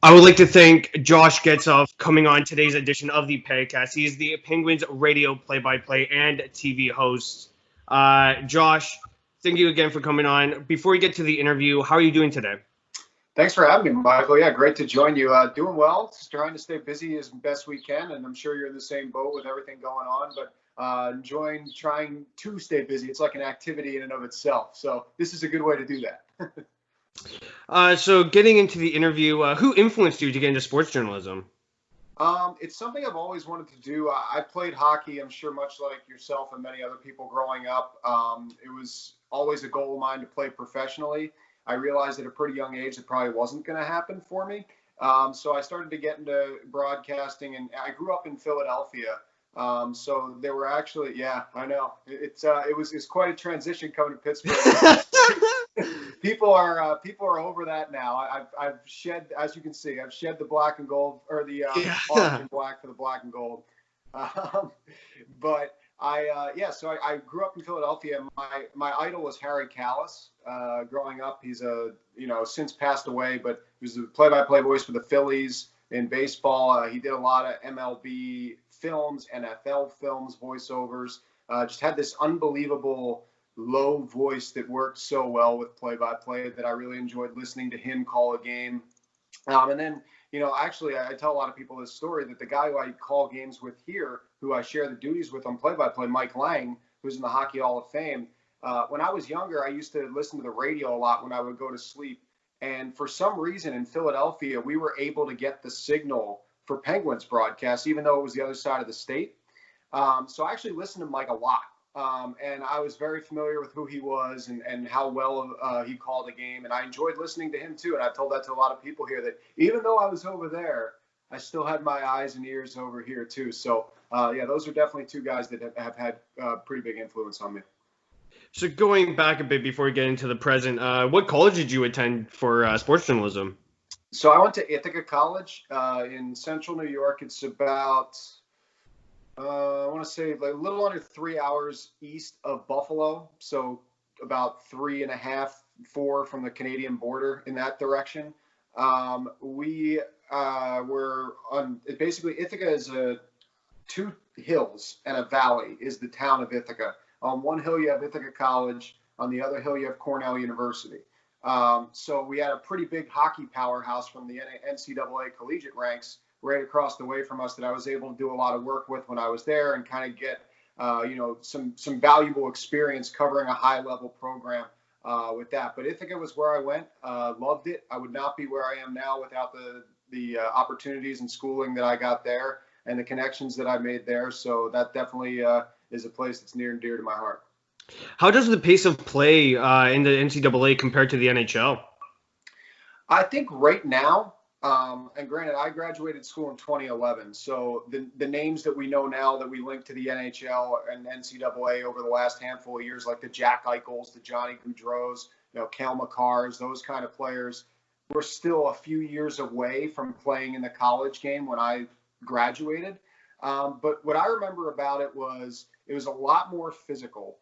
I would like to thank Josh Getzoff coming on today's edition of the Pagcast. He is the Penguins radio play-by-play and TV host. Josh, thank you again for coming on. Before we get to the interview, how are you doing today? Thanks for having me, Michael. Yeah, great to join you. Doing well, just trying to stay busy as best we can, and I'm sure you're in the same boat with everything going on, but enjoying trying to stay busy. It's like an activity in and of itself. So this is a good way to do that. So getting into the interview, who influenced you to get into sports journalism? It's something I've always wanted to do. I played hockey, I'm sure much like yourself and many other people growing up. It was always a goal of mine to play professionally. I realized at a pretty young age it probably wasn't going to happen for me. So I started to get into broadcasting, and I grew up in Philadelphia. So there were actually, yeah, I know it's quite a transition coming to Pittsburgh. People are over that now. I've shed, as you can see, I've shed the black and gold, or the orange and black for the black and gold. Um, but so I grew up in Philadelphia. My idol was Harry Callis. Growing up, he's since passed away, but he was the play-by-play voice for the Phillies in baseball. He did a lot of MLB films, NFL films, voiceovers. Just had this unbelievable low voice that worked so well with play-by-play that I really enjoyed listening to him call a game. And then, actually, I tell a lot of people this story that the guy who I call games with here, who I share the duties with on play-by-play, Mike Lang, who's in the Hockey Hall of Fame. When I was younger, I used to listen to the radio a lot when I would go to sleep. And for some reason in Philadelphia, we were able to get the signal for Penguins broadcast, even though it was the other side of the state. So I actually listened to Mike a lot. And I was very familiar with who he was and how well he called a game. And I enjoyed listening to him, too. And I've told that to a lot of people here, that even though I was over there, I still had my eyes and ears over here, too. So, those are definitely two guys that have had pretty big influence on me. So going back a bit before we get into the present, what college did you attend for sports journalism? So I went to Ithaca College in central New York. It's about I want to say like a little under 3 hours east of Buffalo. So about 3.5, 4 from the Canadian border in that direction. We were on basically Ithaca is two hills and a valley is the town of Ithaca. On one hill you have Ithaca College. On the other hill you have Cornell University. So we had a pretty big hockey powerhouse from the NCAA collegiate ranks right across the way from us that I was able to do a lot of work with when I was there and kind of get, some valuable experience covering a high level program with that. But Ithaca was where I went, loved it. I would not be where I am now without the opportunities and schooling that I got there and the connections that I made there. So that definitely is a place that's near and dear to my heart. How does the pace of play in the NCAA compare to the NHL? I think right now, and granted, I graduated school in 2011, so the names that we know now that we link to the NHL and NCAA over the last handful of years, like the Jack Eichels, the Johnny Gaudreaus, Cale Makars, those kind of players, were still a few years away from playing in the college game when I graduated. But what I remember about it was a lot more physical.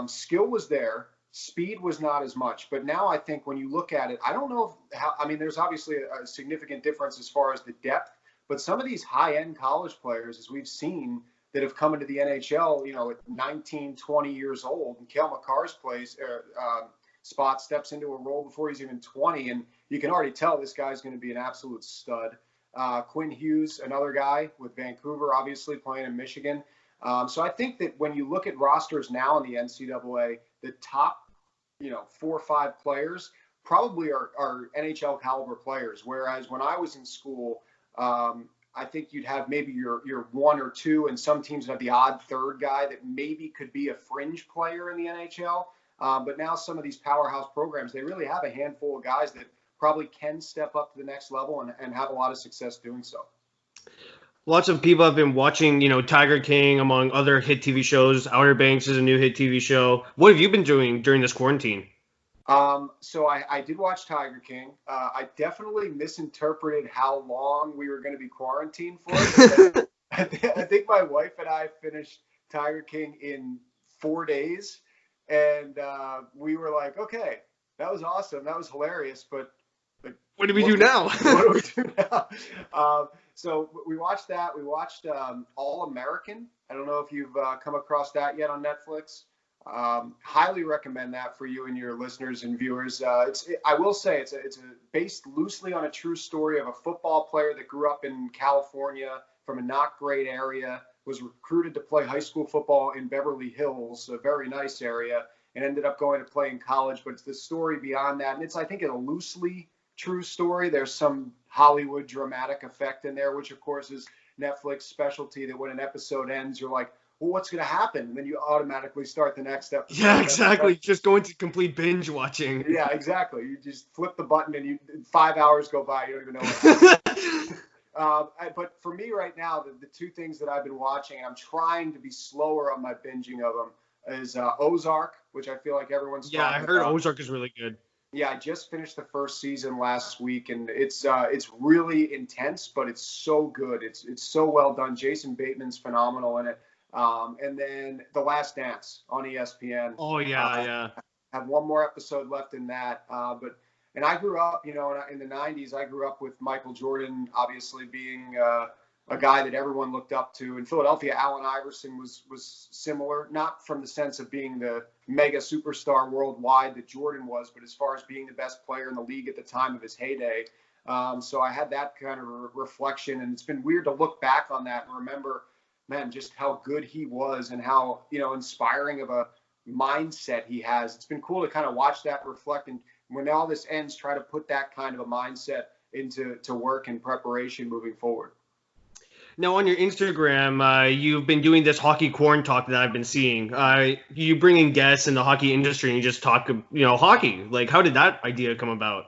Skill was there. Speed was not as much, but now I think when you look at it, I don't know there's obviously a significant difference as far as the depth, but some of these high-end college players, as we've seen, that have come into the NHL, at 19, 20 years old, and Cale Makar's spot steps into a role before he's even 20, and you can already tell this guy's going to be an absolute stud. Quinn Hughes, another guy with Vancouver, obviously playing in Michigan. So I think that when you look at rosters now in the NCAA, the top 4 or 5 players probably are NHL caliber players. Whereas when I was in school, I think you'd have maybe your 1 or 2, and some teams have the odd third guy that maybe could be a fringe player in the NHL. But now some of these powerhouse programs, they really have a handful of guys that probably can step up to the next level and have a lot of success doing so. Lots of people have been watching, Tiger King, among other hit TV shows. Outer Banks is a new hit TV show. What have you been doing during this quarantine? So I did watch Tiger King. I definitely misinterpreted how long we were going to be quarantined for. I think my wife and I finished Tiger King in 4 days. And we were like, okay, that was awesome. That was hilarious. But Like, What do we do now? What do we do now? So we watched that. We watched All American. I don't know if you've come across that yet on Netflix. Highly recommend that for you and your listeners and viewers. I will say it's based loosely on a true story of a football player that grew up in California from a not great area, was recruited to play high school football in Beverly Hills, a very nice area, and ended up going to play in college. But it's the story beyond that, and it's, I think, a loosely true story. There's some Hollywood dramatic effect in there, which of course is Netflix specialty, that when an episode ends, you're like, well, what's going to happen? And then you automatically start the next episode. Yeah, exactly. Just go into complete binge watching. Yeah, exactly. You just flip the button and 5 hours go by. You don't even know what happened. But for me right now, the two things that I've been watching, I'm trying to be slower on my binging of them, is Ozark, which I feel like everyone's talking about. Yeah, I heard Ozark is really good. Yeah, I just finished the first season last week, and it's really intense, but it's so good. It's so well done. Jason Bateman's phenomenal in it. And then The Last Dance on ESPN. Oh yeah, yeah. I have one more episode left in that. And I grew up, in the 90s. I grew up with Michael Jordan, obviously being a guy that everyone looked up to. In Philadelphia, Allen Iverson was similar, not from the sense of being the mega superstar worldwide that Jordan was, but as far as being the best player in the league at the time of his heyday. So I had that kind of reflection, and it's been weird to look back on that and remember, man, just how good he was and how, inspiring of a mindset he has. It's been cool to kind of watch that, reflect, and when all this ends, try to put that kind of a mindset into work and preparation moving forward. Now, on your Instagram, you've been doing this hockey corn talk that I've been seeing. You bring in guests in the hockey industry and you just talk, hockey. Like, how did that idea come about?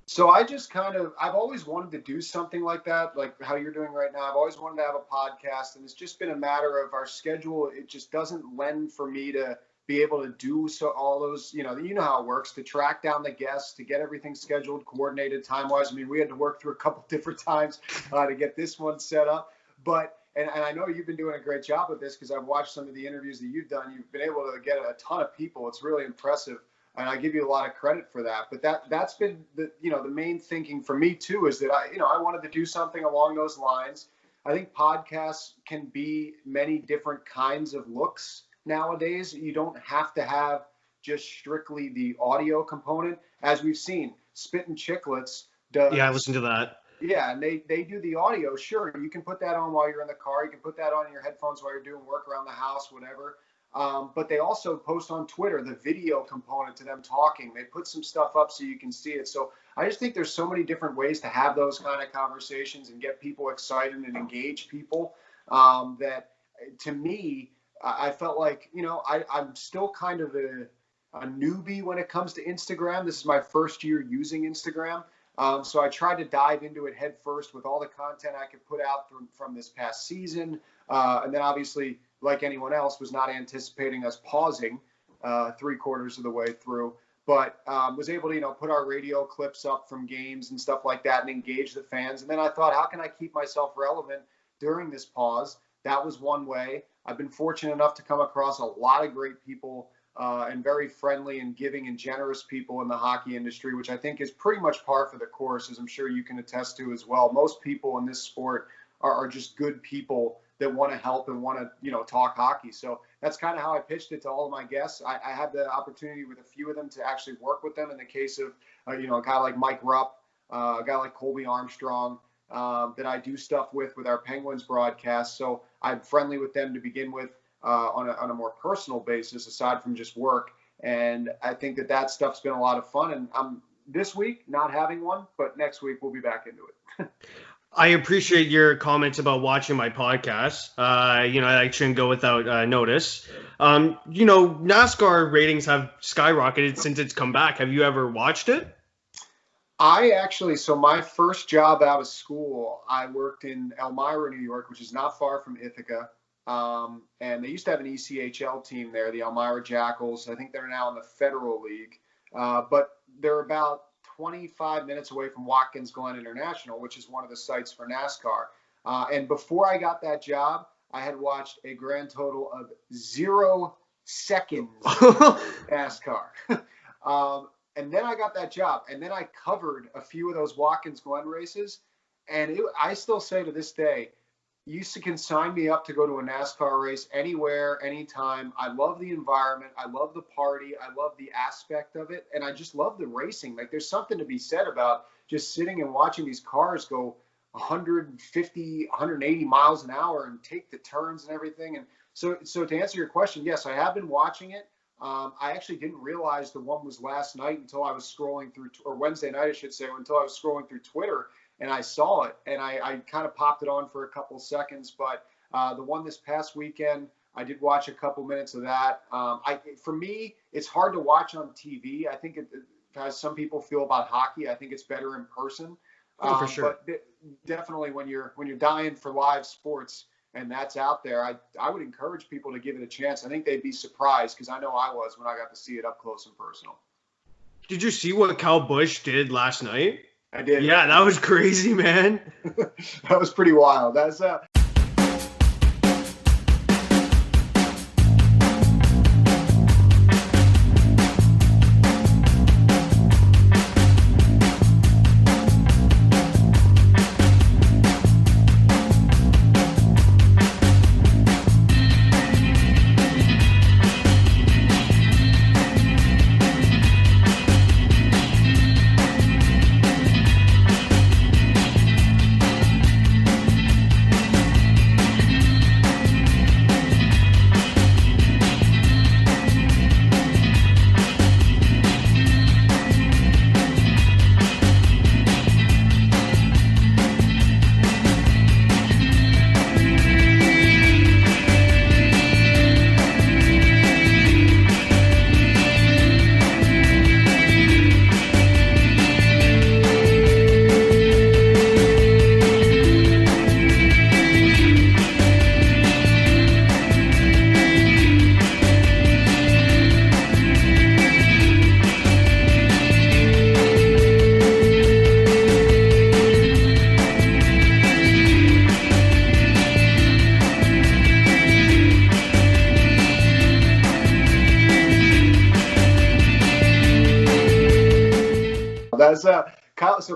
So I've always wanted to do something like that, like how you're doing right now. I've always wanted to have a podcast, and it's just been a matter of our schedule. It just doesn't lend for me to be able to do all those, you know how it works, to track down the guests, to get everything scheduled, coordinated time-wise. I mean, we had to work through a couple different times to get this one set up. But, and I know you've been doing a great job with this because I've watched some of the interviews that you've done. You've been able to get a ton of people. It's really impressive. And I give you a lot of credit for that. But that's been the main thinking for me too, is that I wanted to do something along those lines. I think podcasts can be many different kinds of looks nowadays. You don't have to have just strictly the audio component, as we've seen. Spittin' Chicklets does. Yeah, I listened to that. Yeah, and they do the audio. Sure, you can put that on while you're in the car. You can put that on in your headphones while you're doing work around the house, whatever. But they also post on Twitter the video component to them talking. They put some stuff up so you can see it. So I just think there's so many different ways to have those kind of conversations and get people excited and engage people that, to me, I felt like, I'm still kind of a newbie when it comes to Instagram. This is my first year using Instagram. So I tried to dive into it head first with all the content I could put out from this past season. And then obviously, like anyone else, was not anticipating us pausing 3/4 of the way through, but was able to, put our radio clips up from games and stuff like that and engage the fans. And then I thought, how can I keep myself relevant during this pause? That was one way. I've been fortunate enough to come across a lot of great people and very friendly and giving and generous people in the hockey industry, which I think is pretty much par for the course, as I'm sure you can attest to as well. Most people in this sport are just good people that want to help and want to, talk hockey. So that's kind of how I pitched it to all of my guests. I had the opportunity with a few of them to actually work with them in the case of, a guy like Mike Rupp, a guy like Colby Armstrong, that I do stuff with our Penguins broadcast. So I'm friendly with them to begin with on a more personal basis, aside from just work. And I think that stuff's been a lot of fun. And I'm this week not having one, but next week we'll be back into it. I appreciate your comments about watching my podcast. I shouldn't go without notice. NASCAR ratings have skyrocketed since it's come back. Have you ever watched it? So my first job out of school, I worked in Elmira, New York, which is not far from Ithaca. And they used to have an ECHL team there, the Elmira Jackals. I think they're now in the Federal League. But they're about 25 minutes away from Watkins Glen International, which is one of the sites for NASCAR. And before I got that job, I had watched a grand total of 0 seconds NASCAR. And And then I got that job. And then I covered a few of those Watkins Glen races. And I still say to this day, you can sign me up to go to a NASCAR race anywhere, anytime. I love the environment. I love the party. I love the aspect of it. And I just love the racing. Like, there's something to be said about just sitting and watching these cars go 150, 180 miles an hour and take the turns and everything. And so to answer your question, yes, I have been watching it. I actually didn't realize the one was last night until I was scrolling through, or Wednesday night, I should say, until I was scrolling through Twitter. And I saw it, and I kind of popped it on for a couple of seconds. But the one this past weekend, I did watch a couple minutes of that. For me, it's hard to watch on TV. I think as some people feel about hockey, I think it's better in person. For sure. But definitely when you're dying for live sports and that's out there, I would encourage people to give it a chance. I think they'd be surprised, because I know I was when I got to see it up close and personal. Did you see what Kyle Busch did last night? I did. Yeah, that was crazy, man. That was pretty wild. That's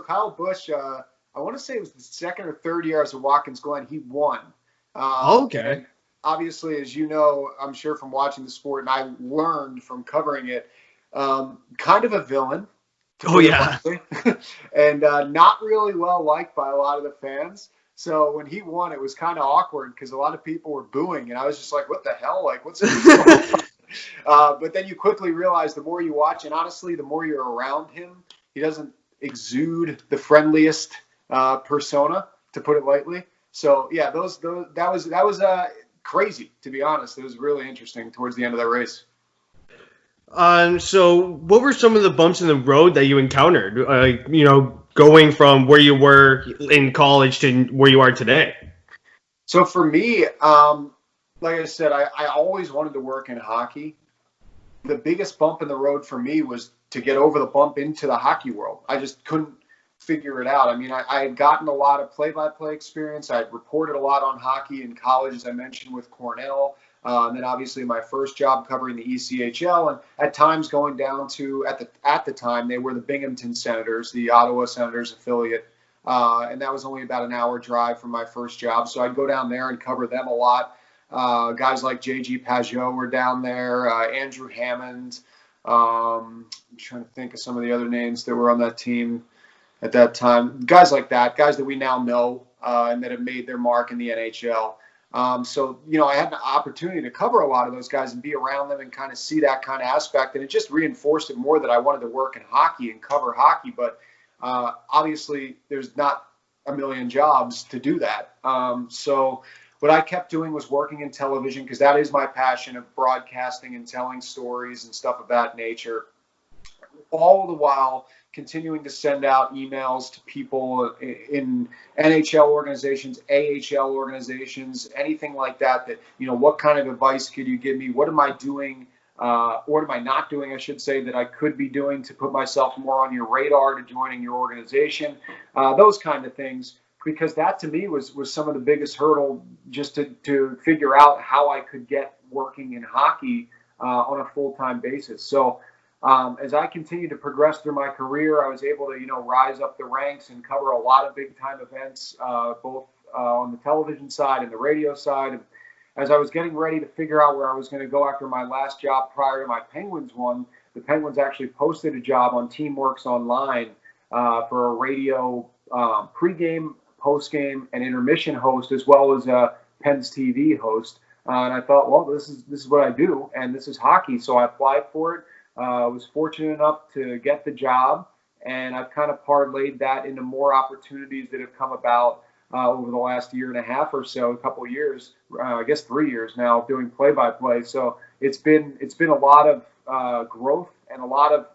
Kyle Busch, I want to say it was the second or third year as a Watkins Glen, he won. Okay. Obviously, as you know, I'm sure from watching the sport, and I learned from covering it, kind of a villain. Oh, yeah. And not really well liked by a lot of the fans. So when he won, it was kind of awkward because a lot of people were booing, and I was just like, what the hell? Like, what's going on? But then you quickly realize the more you watch, and honestly, the more you're around him, he doesn't exude the friendliest persona, to put it lightly. So yeah, that was crazy, to be honest. It was really interesting towards the end of that race. So what were some of the bumps in the road that you encountered, going from where you were in college to where you are today? So for me, like I said, I always wanted to work in hockey. The biggest bump in the road for me was to get over the bump into the hockey world. I just couldn't figure it out. I mean, I had gotten a lot of play-by-play experience. I had reported a lot on hockey in college, as I mentioned, with Cornell. And then obviously my first job covering the ECHL, and at times going down to, at the time, they were the Binghamton Senators, the Ottawa Senators affiliate. And that was only about an hour drive from my first job. So I'd go down there and cover them a lot. Guys like J.G. Pajot were down there, Andrew Hammond. I'm trying to think of some of the other names that were on that team at that time. Guys like that, guys that we now know and that have made their mark in the NHL. So, I had an opportunity to cover a lot of those guys and be around them and kind of see that kind of aspect. And it just reinforced it more that I wanted to work in hockey and cover hockey. But obviously, there's not a million jobs to do that. So what I kept doing was working in television, because that is my passion of broadcasting and telling stories and stuff of that nature. All the while continuing to send out emails to people in NHL organizations, AHL organizations, anything like that, what kind of advice could you give me? What am I doing? What am I not doing, I should say, that I could be doing to put myself more on your radar to joining your organization? Those kind of things. Because that to me was some of the biggest hurdle, just to figure out how I could get working in hockey on a full-time basis. So As I continued to progress through my career, I was able to, rise up the ranks and cover a lot of big time events, both on the television side and the radio side. As I was getting ready to figure out where I was going to go after my last job prior to my Penguins one, the Penguins actually posted a job on Teamworks Online for a radio pregame, postgame, and intermission host, as well as a Pens TV host. And I thought, well, this is what I do, and this is hockey. So I applied for it. I was fortunate enough to get the job, and I've kind of parlayed that into more opportunities that have come about over the last year and a half or so, a couple of years, I guess 3 years now, doing play-by-play. So it's been a lot of growth and a lot of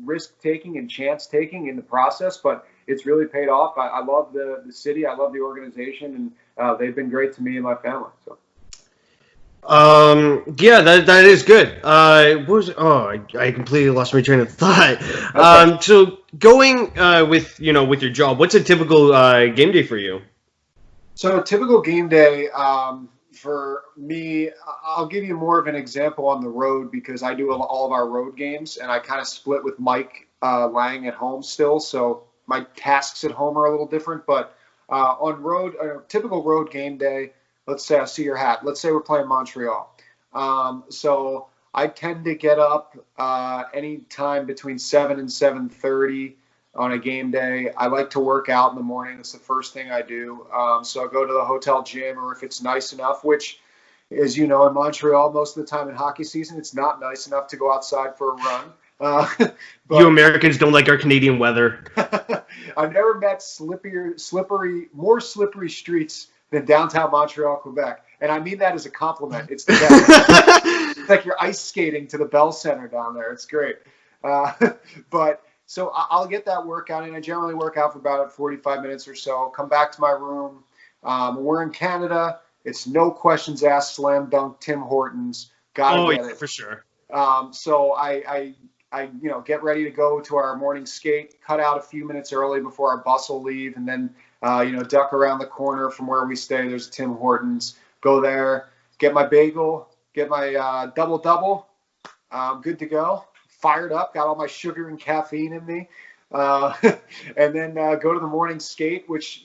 risk taking and chance taking in the process, but it's really paid off. I love the city, I love the organization, and they've been great to me and my family. So. Yeah, that is good. I completely lost my train of thought. Okay. So going with your job, what's a typical game day for you? So a typical game day for me, I'll give you more of an example on the road because I do all of our road games, and I kind of split with Mike Lang at home still. So my tasks at home are a little different, but on road, a typical road game day. Let's say I see your hat. Let's say we're playing Montreal. So I tend to get up anytime between 7 and 7:30 on a game day. I like to work out in the morning. It's the first thing I do. So I go to the hotel gym, or if it's nice enough, which, as you know, in Montreal, most of the time in hockey season, it's not nice enough to go outside for a run. But you Americans don't like our Canadian weather. I've never met more slippery streets than downtown Montreal, Quebec. And I mean that as a compliment. It's the best. It's like you're ice skating to the Bell Center down there. It's great. But so I'll get that workout, and I generally work out for about 45 minutes or so. Come back to my room. We're in Canada. It's no questions asked, slam dunk, Tim Hortons. Gotta get it. For sure. So I get ready to go to our morning skate, cut out a few minutes early before our bus will leave, and then, duck around the corner from where we stay. There's Tim Hortons. Go there, get my bagel, get my double-double. Good to go. Fired up, got all my sugar and caffeine in me. And then go to the morning skate, which,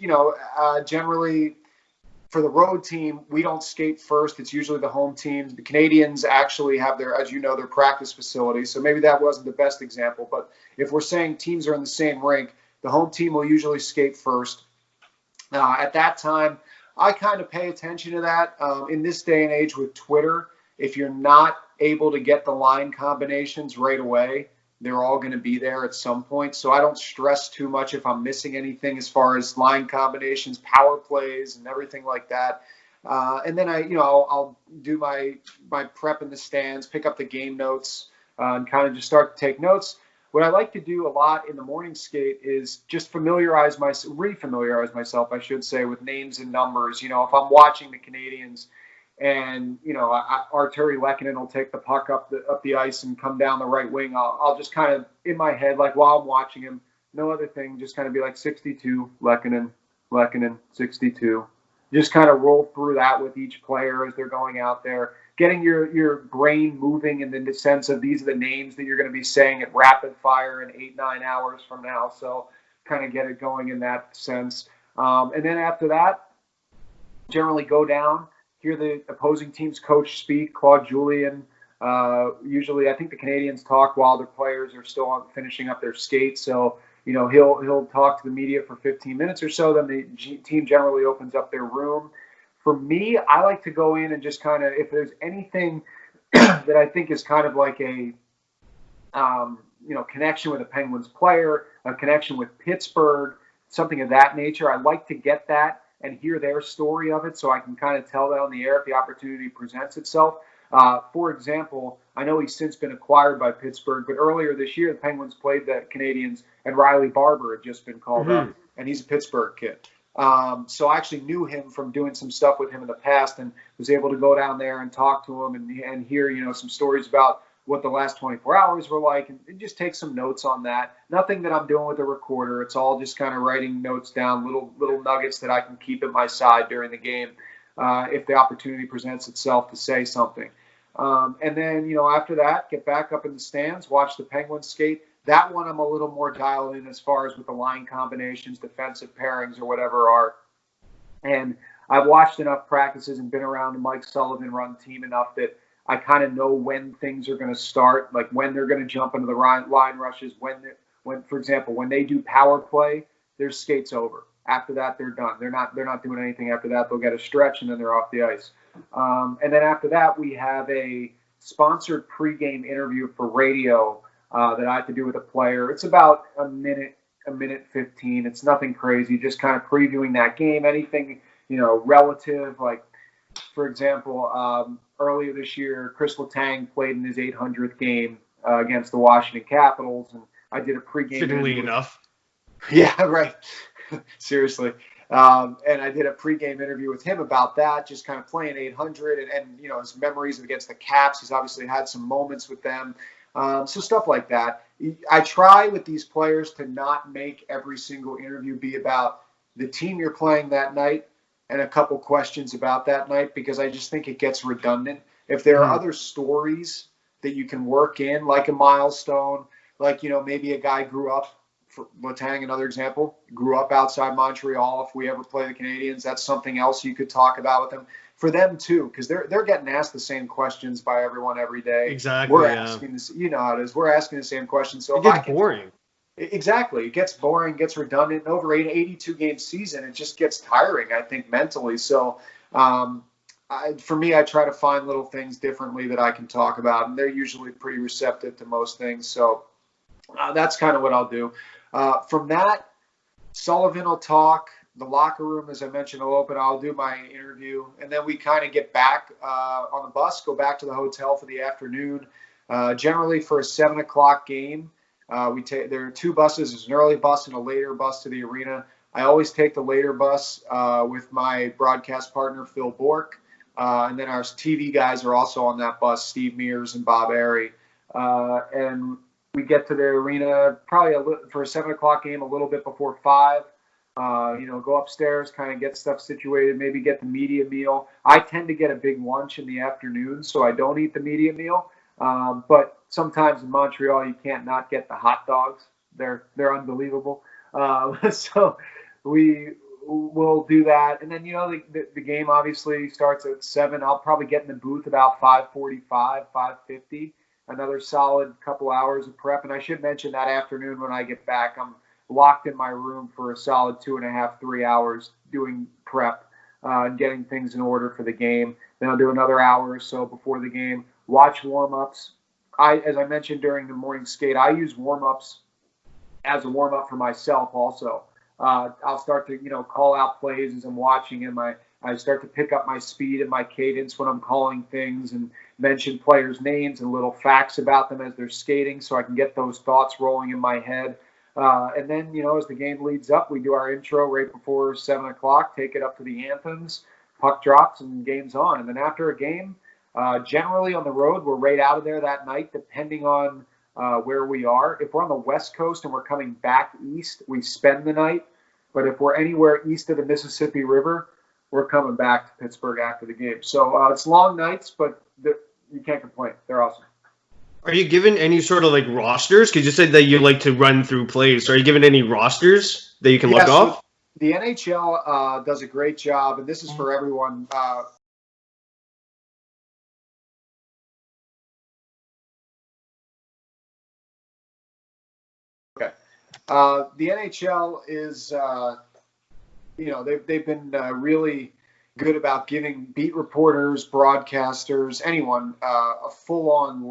generally for the road team, we don't skate first. It's usually the home team. The Canadiens actually have their practice facility. So maybe that wasn't the best example. But if we're saying teams are in the same rink, the home team will usually skate first. At that time, I kind of pay attention to that. In this day and age with Twitter, if you're not able to get the line combinations right away, they're all going to be there at some point. So I don't stress too much if I'm missing anything as far as line combinations, power plays, and everything like that. And then I'll do my prep in the stands, pick up the game notes, and kind of just start to take notes. What I like to do a lot in the morning skate is just refamiliarize myself, I should say, with names and numbers. If I'm watching the Canadiens, and Arturi Lehkonen will take the puck up the ice and come down the right wing, I'll just kind of in my head, like while I'm watching him, no other thing, just kind of be like 62 Lehkonen 62. Just kind of roll through that with each player as they're going out there, getting your brain moving in the sense of these are the names that you're going to be saying at rapid fire in 8-9 hours from now. So kind of get it going in that sense. And then after that, generally go down, hear the opposing team's coach speak, Claude Julien. Usually, I think the Canadiens talk while their players are still finishing up their skates. So, he'll talk to the media for 15 minutes or so. Then the team generally opens up their room. For me, I like to go in and just kind of, if there's anything that I think is kind of like a, connection with a Penguins player, a connection with Pittsburgh, something of that nature, I like to get that and hear their story of it so I can kind of tell that on the air if the opportunity presents itself. For example, I know he's since been acquired by Pittsburgh, but earlier this year, the Penguins played the Canadiens, and Riley Barber had just been called up, and he's a Pittsburgh kid. So I actually knew him from doing some stuff with him in the past and was able to go down there and talk to him and hear, some stories about what the last 24 hours were like and just take some notes on that. Nothing that I'm doing with a recorder. It's all just kind of writing notes down, little nuggets that I can keep at my side during the game if the opportunity presents itself to say something. And then, after that, get back up in the stands, watch the Penguins skate. That one I'm a little more dialed in as far as with the line combinations, defensive pairings, or whatever are. And I've watched enough practices and been around the Mike Sullivan run team enough that I kind of know when things are going to start, like when they're going to jump into the line rushes, when, for example, when they do power play, their skate's over. After that, they're done. They're not doing anything after that. They'll get a stretch, and then they're off the ice. And then after that, we have a sponsored pregame interview for radio that I have to do with a player. It's about a minute 15. It's nothing crazy, just kind of previewing that game, anything, relative. Like, for example, earlier this year, Chris Letang played in his 800th game against the Washington Capitals, and I did a pregame Fittingly enough. Yeah, right. Seriously. And I did a pregame interview with him about that, just kind of playing 800 and his memories against the Caps. He's obviously had some moments with them. So stuff like that. I try with these players to not make every single interview be about the team you're playing that night and a couple questions about that night, because I just think it gets redundant. If there are other stories that you can work in, like a milestone, like, maybe a guy grew up, for Letang, another example, grew up outside Montreal. If we ever play the Canadiens, that's something else you could talk about with them. For them too, because they're getting asked the same questions by everyone every day. Exactly. We're asking this, how it is. We're asking the same questions. So it gets boring. Exactly. It gets boring, gets redundant. Over an 82-game season, it just gets tiring, I think, mentally. So for me, I try to find little things differently that I can talk about, and they're usually pretty receptive to most things. So that's kind of what I'll do. From that, Sullivan will talk. The locker room, as I mentioned, will open. I'll do my interview. And then we kind of get back on the bus, go back to the hotel for the afternoon. Generally for a 7 o'clock game, there are two buses. There's an early bus and a later bus to the arena. I always take the later bus with my broadcast partner, Phil Bork. And then our TV guys are also on that bus, Steve Mears and Bob Airy. And we get to the arena probably for a 7 o'clock game a little bit before 5. Go upstairs, kind of get stuff situated, maybe get the media meal. I tend to get a big lunch in the afternoon, so I don't eat the media meal. But sometimes in Montreal, you can't not get the hot dogs. They're unbelievable. So we will do that. And then, the game obviously starts at 7. I'll probably get in the booth about 5:45, 5:50. Another solid couple hours of prep. And I should mention that afternoon when I get back, I'm locked in my room for a solid 2.5, 3 hours doing prep and getting things in order for the game. Then I'll do another hour or so before the game, watch warm-ups. As I mentioned during the morning skate, I use warm-ups as a warm-up for myself also. I'll start to, call out plays as I'm watching them. I start to pick up my speed and my cadence when I'm calling things and mention players' names and little facts about them as they're skating so I can get those thoughts rolling in my head. And then, as the game leads up, we do our intro right before 7 o'clock, take it up to the anthems, puck drops, and game's on. And then after a game, generally on the road, we're right out of there that night, depending on where we are. If we're on the West Coast and we're coming back east, we spend the night. But if we're anywhere east of the Mississippi River, we're coming back to Pittsburgh after the game. So it's long nights, but you can't complain. They're awesome. Are you given any sort of rosters? Because you said that you like to run through plays. So are you given any rosters that you can look off? The NHL does a great job, and this is for everyone. Okay. The NHL is, they've been really good about giving beat reporters, broadcasters, anyone a full-on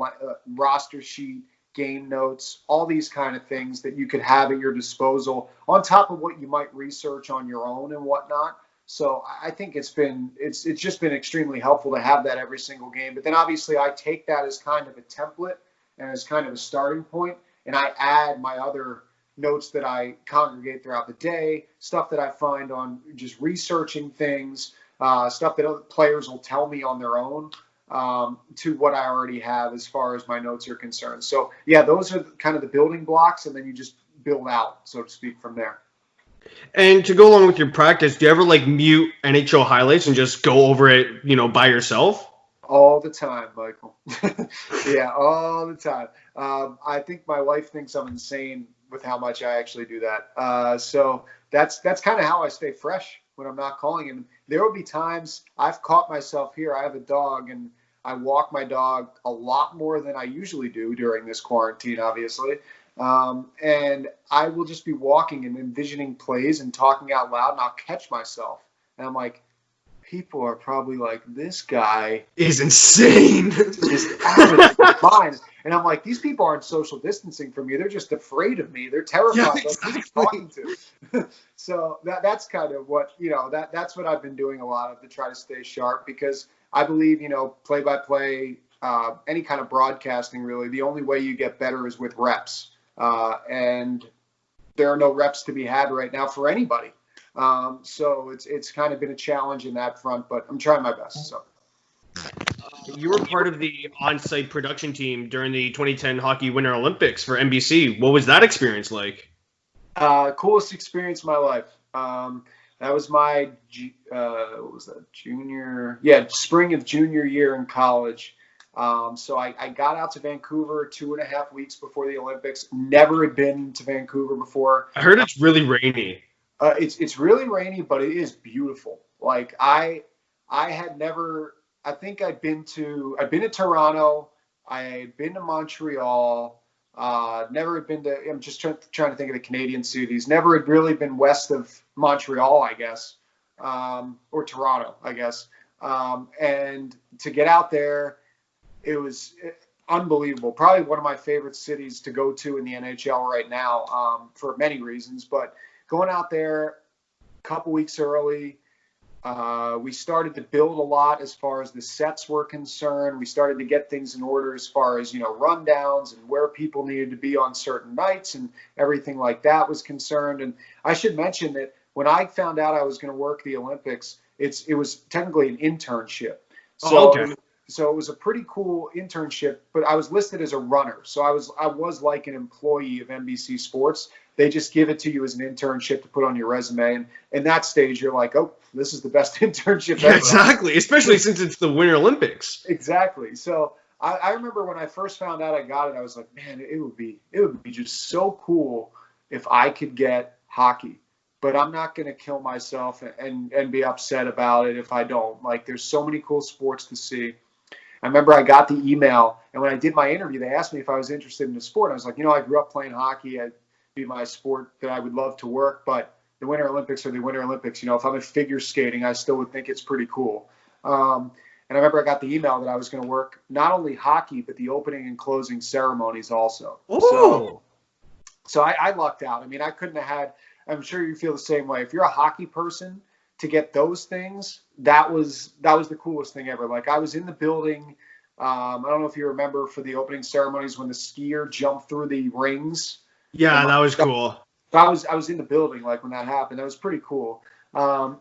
roster sheet, game notes, all these kind of things that you could have at your disposal on top of what you might research on your own and whatnot. So I think it's just been extremely helpful to have that every single game. But then obviously I take that as kind of a template and as kind of a starting point, and I add my other notes that I congregate throughout the day, stuff that I find on just researching things, stuff that other players will tell me on their own, to what I already have as far as my notes are concerned. So, yeah, those are kind of the building blocks, and then you just build out, so to speak, from there. And to go along with your practice, do you ever mute NHL highlights and just go over it, by yourself? All the time, Michael. Yeah, all the time. I think my wife thinks I'm insane with how much I actually do that. So that's kind of how I stay fresh when I'm not calling. And there will be times I've caught myself here. I have a dog, and I walk my dog a lot more than I usually do during this quarantine, obviously. And I will just be walking and envisioning plays and talking out loud, and I'll catch myself. And I'm like, people are probably like, this guy Is insane. is out of his mind. And I'm like, these people aren't social distancing from me. They're just afraid of me. They're terrified of who I'm talking to. So that's kind of what, that's what I've been doing a lot of to try to stay sharp, because I believe, play-by-play, any kind of broadcasting, really, the only way you get better is with reps. And there are no reps to be had right now for anybody. So it's kind of been a challenge in that front, but I'm trying my best. So You were part of the on-site production team during the 2010 Hockey Winter Olympics for NBC. What was that experience like? Coolest experience of my life. That was my what was that, spring of junior year in college. So I got out to Vancouver 2.5 weeks before the Olympics. Never had been to Vancouver before. I heard it's really rainy. It's really rainy, but it is beautiful. Like I had never. I think I've been to Toronto. I had been to Montreal. Never had been to. I'm just trying to think of the Canadian cities. Never had really been west of Montreal, I guess, or Toronto, I guess. And to get out there, it was unbelievable. Probably one of my favorite cities to go to in the NHL right now, for many reasons. But going out there a couple weeks early, we started to build a lot as far as the sets were concerned. We started to get things in order as far as, rundowns and where people needed to be on certain nights and everything like that was concerned. And I should mention that when I found out I was going to work the Olympics, it was technically an internship. So okay. So it was a pretty cool internship, but I was listed as a runner. So I was like an employee of NBC Sports. They just give it to you as an internship to put on your resume. And in that stage, you're like, oh, this is the best internship ever. Exactly, especially since it's the Winter Olympics. Exactly. So I remember when I first found out I got it, I was like, man, it would be just so cool if I could get hockey. But I'm not going to kill myself and be upset about it if I don't. Like, there's so many cool sports to see. I remember I got the email, and when I did my interview, they asked me if I was interested in the sport. I was like, I grew up playing hockey. It'd be my sport that I would love to work, but the Winter Olympics are the Winter Olympics. If I'm in figure skating, I still would think it's pretty cool. And I remember I got the email that I was going to work not only hockey, but the opening and closing ceremonies also. Ooh. So I lucked out. I mean, I couldn't have had – I'm sure you feel the same way. If you're a hockey person, to get those things, that was the coolest thing ever. Like, I was in the building. I don't know if you remember for the opening ceremonies when the skier jumped through the rings. Yeah, that was cool. I was in the building like when that happened. That was pretty cool. And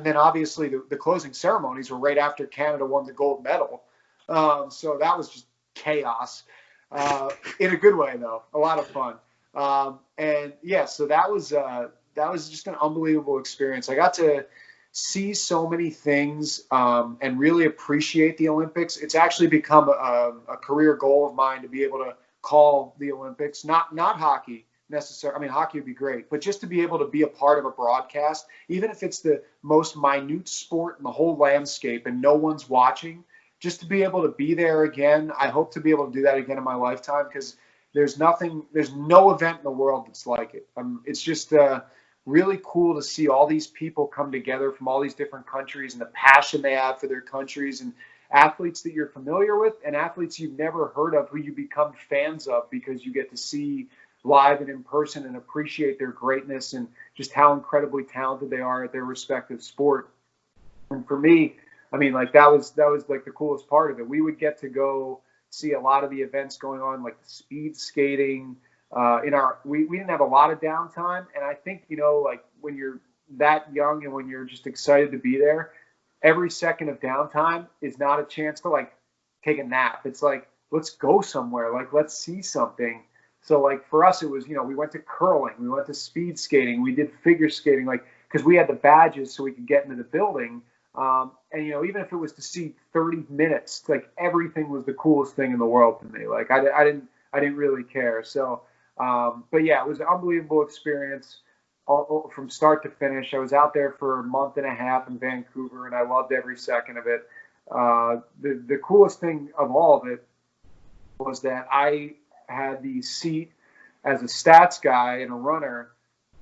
then obviously the closing ceremonies were right after Canada won the gold medal. So that was just chaos, in a good way though. A lot of fun. And yeah, so that was just an unbelievable experience. I got to see so many things, and really appreciate the Olympics. It's actually become a career goal of mine to be able to call the Olympics, not hockey necessarily. I mean, hockey would be great, but just to be able to be a part of a broadcast, even if it's the most minute sport in the whole landscape and no one's watching, just to be able to be there again. I hope to be able to do that again in my lifetime, because there's no event in the world that's like it. It's just really cool to see all these people come together from all these different countries and the passion they have for their countries, and athletes that you're familiar with and athletes you've never heard of who you become fans of because you get to see live and in person and appreciate their greatness and just how incredibly talented they are at their respective sport. And for me, I mean, like that was like the coolest part of it. We would get to go see a lot of the events going on, like the speed skating. We didn't have a lot of downtime, and I think like when you're that young and when you're just excited to be there, every second of downtime is not a chance to like take a nap. It's like, let's go somewhere, like let's see something. So like for us, it was we went to curling, we went to speed skating, we did figure skating, like because we had the badges so we could get into the building. And, even if it was to see 30 minutes, like everything was the coolest thing in the world to me. Like I didn't really care. So, but yeah, it was an unbelievable experience from start to finish. I was out there for a month and a half in Vancouver, and I loved every second of it. The coolest thing of all of it was that I had the seat as a stats guy and a runner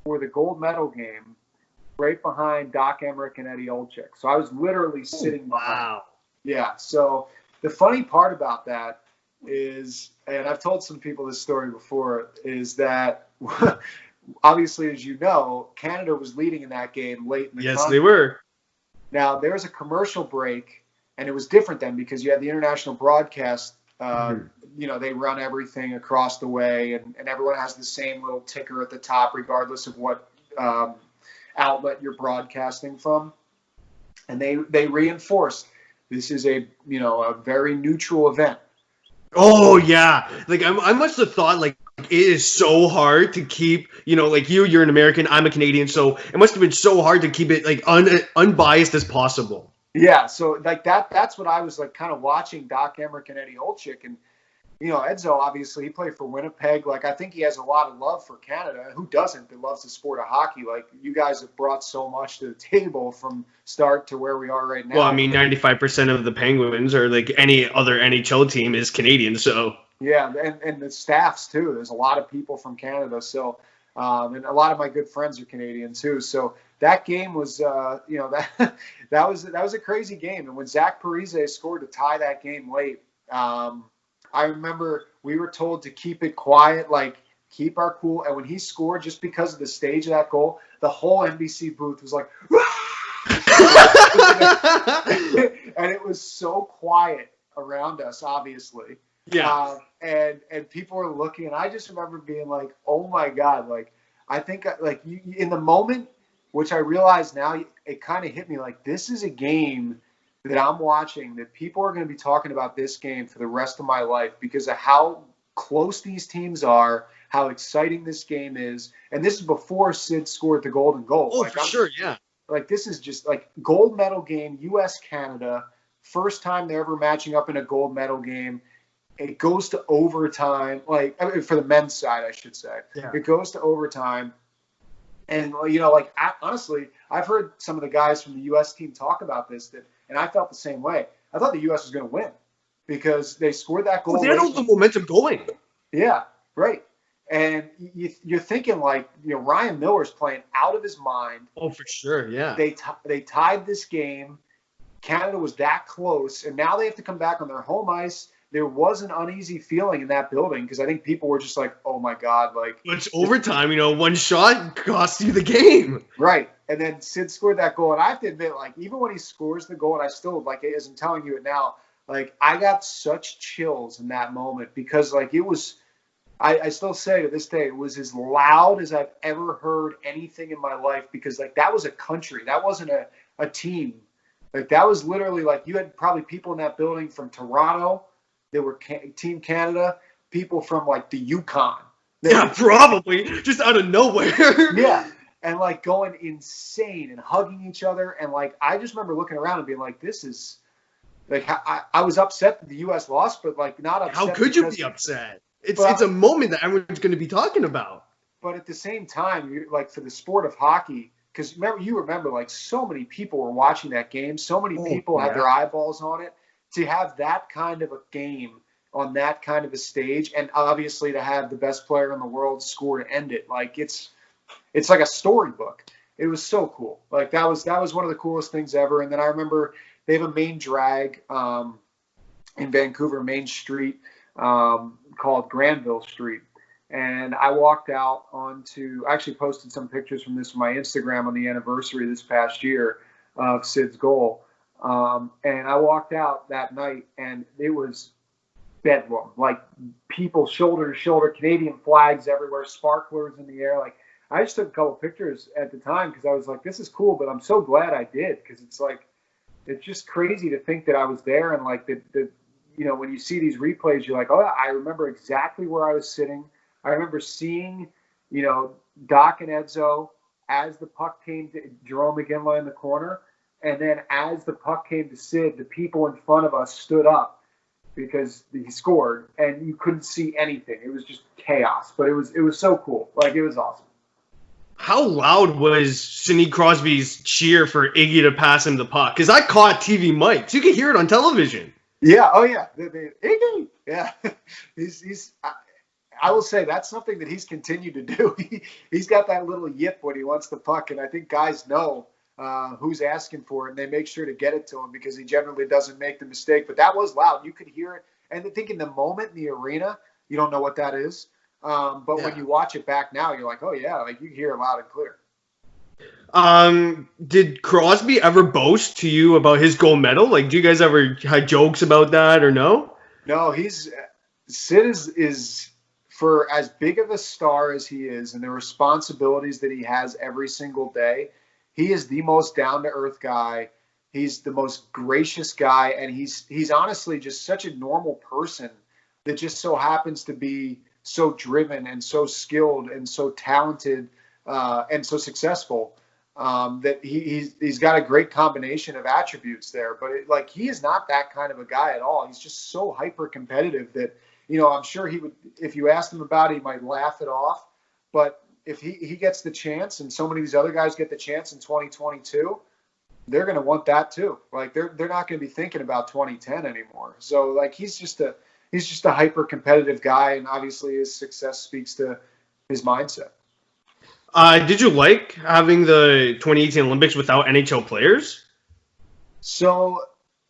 for the gold medal game right behind Doc Emmerich and Eddie Olczyk. So I was literally sitting behind. Wow. Yeah. So the funny part about that is, and I've told some people this story before, is that obviously, as you know, Canada was leading in that game late in the Yes, contest. they were. Now, there was a commercial break, and it was different then because you had the international broadcast. They run everything across the way, and everyone has the same little ticker at the top, regardless of what outlet you're broadcasting from. And they reinforced this is a very neutral event. Oh yeah, like I must have thought like it is so hard to keep, like you're an American, I'm a Canadian, so it must have been so hard to keep it like unbiased as possible. Yeah, so like that's what I was like kind of watching Doc Emmerich and Eddie Olczyk, and Edzo, obviously he played for Winnipeg. Like I think he has a lot of love for Canada. Who doesn't that loves the sport of hockey? Like you guys have brought so much to the table from start to where we are right now. Well, I mean 95% of the Penguins or like any other NHL team is Canadian, so yeah, and the staffs too. There's a lot of people from Canada, so and a lot of my good friends are Canadian too. So that game was, that was a crazy game. And when Zach Parise scored to tie that game late, I remember we were told to keep it quiet, like keep our cool. And when he scored, just because of the stage of that goal, the whole NBC booth was like, and it was so quiet around us, obviously. yeah. And people were looking, and I just remember being like, oh my God, like I think like in the moment, which I realize now, it kind of hit me like this is a game that I'm watching that people are going to be talking about this game for the rest of my life because of how close these teams are, how exciting this game is. And this is before Sid scored the golden goal. Oh, like, for sure, yeah. Like this is just like gold medal game, U.S.-Canada, first time they're ever matching up in a gold medal game. It goes to overtime, for the men's side, I should say. Yeah. It goes to overtime. And, honestly, I've heard some of the guys from the U.S. team talk about this, and I felt the same way. I thought the U.S. was going to win because they scored that goal. Well, they had all the momentum going. Yeah, right. And you're thinking, Ryan Miller's playing out of his mind. Oh, for sure, yeah. They tied this game. Canada was that close, and now they have to come back on their home ice. There was an uneasy feeling in that building because I think people were just like, oh, my God. It's overtime, one shot costs you the game. Right. And then Sid scored that goal. And I have to admit, even when he scores the goal, and I still, as I'm telling you it now, I got such chills in that moment because, it was – I still say to this day, it was as loud as I've ever heard anything in my life because, that was a country. That wasn't a team. That was literally, you had probably people in that building from Toronto. There were Team Canada, people from the Yukon. Yeah, probably just out of nowhere. Yeah, and going insane and hugging each other, and I just remember looking around and being like, "This is I was upset that the U.S. lost, but not upset." How could you be upset? It's a moment that everyone's going to be talking about. But at the same time, you're for the sport of hockey, because remember, so many people were watching that game, so many people had their eyeballs on it. To have that kind of a game on that kind of a stage, and obviously to have the best player in the world score to end it, it's like a storybook. It was so cool. That was one of the coolest things ever. And then I remember they have a main drag in Vancouver, Main Street, called Granville Street. And I walked out I actually posted some pictures from this on my Instagram on the anniversary this past year of Sid's goal. And I walked out that night, and it was bedlam. People shoulder to shoulder, Canadian flags everywhere, sparklers in the air. I just took a couple pictures at the time because I was like, "This is cool," but I'm so glad I did because it's just crazy to think that I was there and when you see these replays, you're like, "Oh, I remember exactly where I was sitting. I remember seeing, Doc and Edzo as the puck came to Jerome McGinley in the corner." And then as the puck came to Sid, the people in front of us stood up because he scored, and you couldn't see anything. It was just chaos, but it was so cool. Like, it was awesome. How loud was Sidney Crosby's cheer for Iggy to pass him the puck? Because I caught TV mics. You could hear it on television. Yeah. Oh, yeah. Iggy. Yeah. I will say that's something that he's continued to do. He's got that little yip when he wants the puck, and I think guys know who's asking for it, and they make sure to get it to him because he generally doesn't make the mistake. But that was loud. You could hear it. And I think in the moment in the arena, you don't know what that is. But when you watch it back now, you're like, oh, yeah, like you hear it loud and clear. Did Crosby ever boast to you about his gold medal? Like, do you guys ever had jokes about that or no? No, Sid is for as big of a star as he is and the responsibilities that he has every single day, he is the most down-to-earth guy. He's the most gracious guy, and he's honestly just such a normal person that just so happens to be so driven and so skilled and so talented and so successful that he's got a great combination of attributes there. But he is not that kind of a guy at all. He's just so hyper competitive that, I'm sure he would, if you asked him about it, he might laugh it off. But if he gets the chance, and so many of these other guys get the chance in 2022, they're going to want that too. Like they're not going to be thinking about 2010 anymore. So he's just a hyper competitive guy, and obviously his success speaks to his mindset. Did you like having the 2018 Olympics without NHL players? So,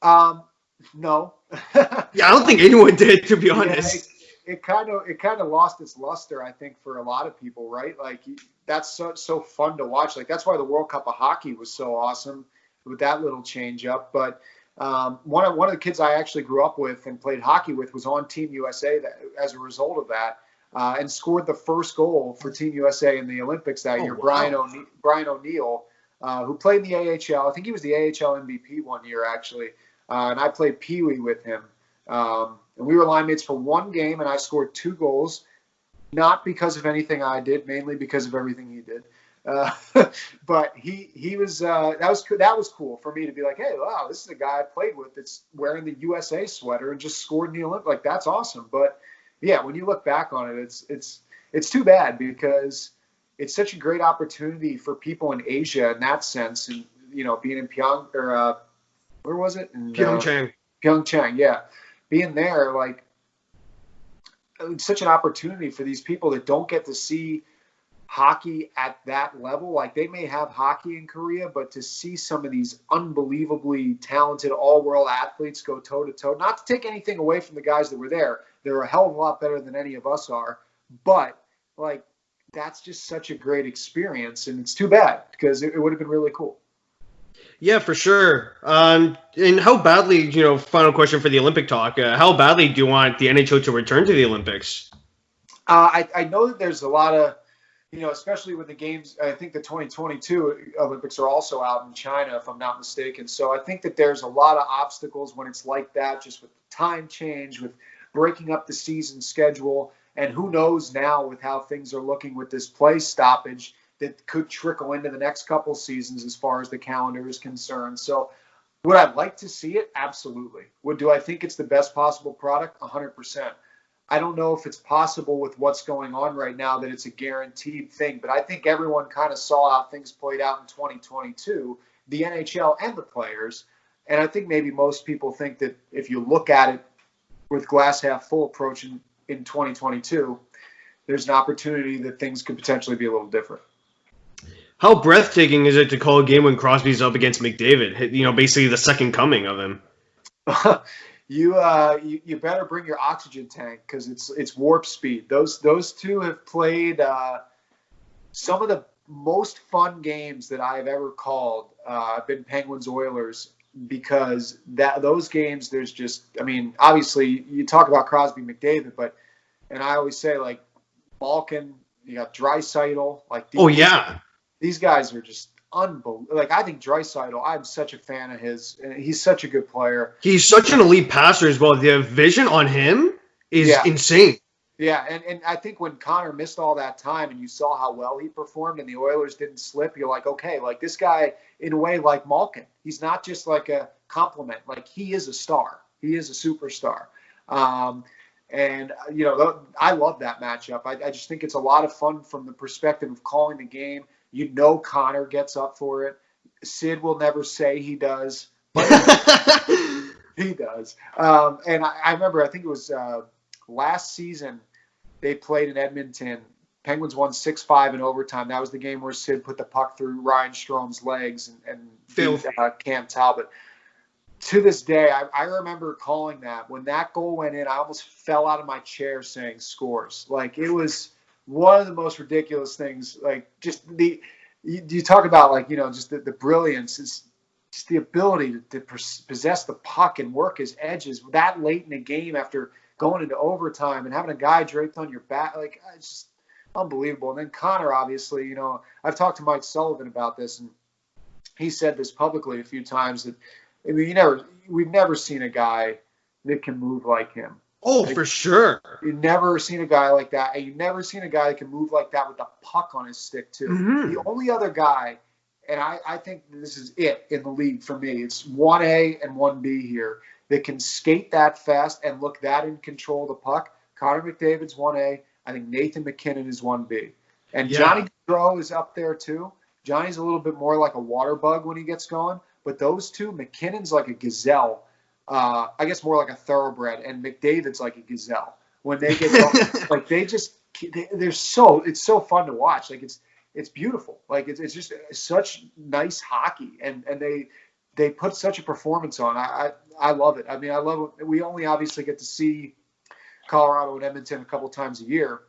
no. Yeah, I don't think anyone did, to be honest. Yeah, it kind of lost its luster, I think, for a lot of people, right? Like that's so fun to watch. Like that's why the World Cup of Hockey was so awesome with that little change up. But one of the kids I actually grew up with and played hockey with was on Team USA as a result of that, and scored the first goal for Team USA in the Olympics that year. Wow. Brian O'Neill, who played in the AHL. I think he was the AHL MVP one year, actually. And I played Pee Wee with him. And we were line mates for one game, and I scored 2 goals, not because of anything I did, mainly because of everything he did. But he was that was cool for me to be like, hey, wow, this is a guy I played with that's wearing the USA sweater and just scored in the Olympics. Like that's awesome. But yeah, when you look back on it, it's too bad because it's such a great opportunity for people in Asia in that sense, and being in where was it? In, Pyeongchang, yeah. Being there, it's such an opportunity for these people that don't get to see hockey at that level. Like they may have hockey in Korea, but to see some of these unbelievably talented all-world athletes go toe-to-toe, not to take anything away from the guys that were there. They're a hell of a lot better than any of us are. But, that's just such a great experience, and it's too bad because it would have been really cool. Yeah, for sure. And how badly, final question for the Olympic talk, how badly do you want the NHL to return to the Olympics? I know that there's a lot of, especially with the games, I think the 2022 Olympics are also out in China, if I'm not mistaken. So I think that there's a lot of obstacles when it's like that, just with the time change, with breaking up the season schedule. And who knows now with how things are looking with this play stoppage, that could trickle into the next couple seasons as far as the calendar is concerned. So would I like to see it? Absolutely. Do I think it's the best possible product? 100%. I don't know if it's possible with what's going on right now that it's a guaranteed thing, but I think everyone kind of saw how things played out in 2022, the NHL and the players. And I think maybe most people think that if you look at it with glass half full approach in 2022, there's an opportunity that things could potentially be a little different. How breathtaking is it to call a game when Crosby's up against McDavid? Basically the second coming of him. You better bring your oxygen tank because it's warp speed. Those two have played some of the most fun games that I've ever called. I've been Penguins Oilers because those games. There's just, obviously you talk about Crosby McDavid, and I always say Malkin, you got Draisaitl, These guys are just unbelievable. I think Draisaitl, I'm such a fan of his. And he's such a good player. He's such an elite passer as well. The vision on him is insane. Yeah, and I think when Connor missed all that time and you saw how well he performed and the Oilers didn't slip, you're like, okay, like this guy, in a way, like Malkin. He's not just like a compliment. Like, he is a star. He is a superstar. And, I love that matchup. I just think it's a lot of fun from the perspective of calling the game. Connor gets up for it. Sid will never say he does, but he does. And I remember, I think it was last season, they played in Edmonton. Penguins won 6-5 in overtime. That was the game where Sid put the puck through Ryan Strom's legs and beat Cam Talbot. To this day, I remember calling that. When that goal went in, I almost fell out of my chair saying scores. Like, it was one of the most ridiculous things. Like, just you talk about, like, just the brilliance. It's just the ability to possess the puck and work his edges that late in the game after going into overtime and having a guy draped on your back. Like, it's just unbelievable. And then Connor, obviously, I've talked to Mike Sullivan about this, and he said this publicly a few times that, I mean, we've never seen a guy that can move like him. Oh, for sure. You've never seen a guy like that, and you've never seen a guy that can move like that with the puck on his stick, too. Mm-hmm. The only other guy, and I think this is it in the league for me, it's 1A and 1B here, that can skate that fast and look that in control of the puck. Connor McDavid's 1A. I think Nathan McKinnon is 1B. And Johnny Gaudreau is up there, too. Johnny's a little bit more like a water bug when he gets going. But those two, McKinnon's like a gazelle. I guess more like a thoroughbred, and McDavid's like a gazelle. When they get going, like it's so fun to watch. Like it's beautiful. Like it's just such nice hockey, and they put such a performance on. I love it. I mean, I love it. We only obviously get to see Colorado and Edmonton a couple times a year,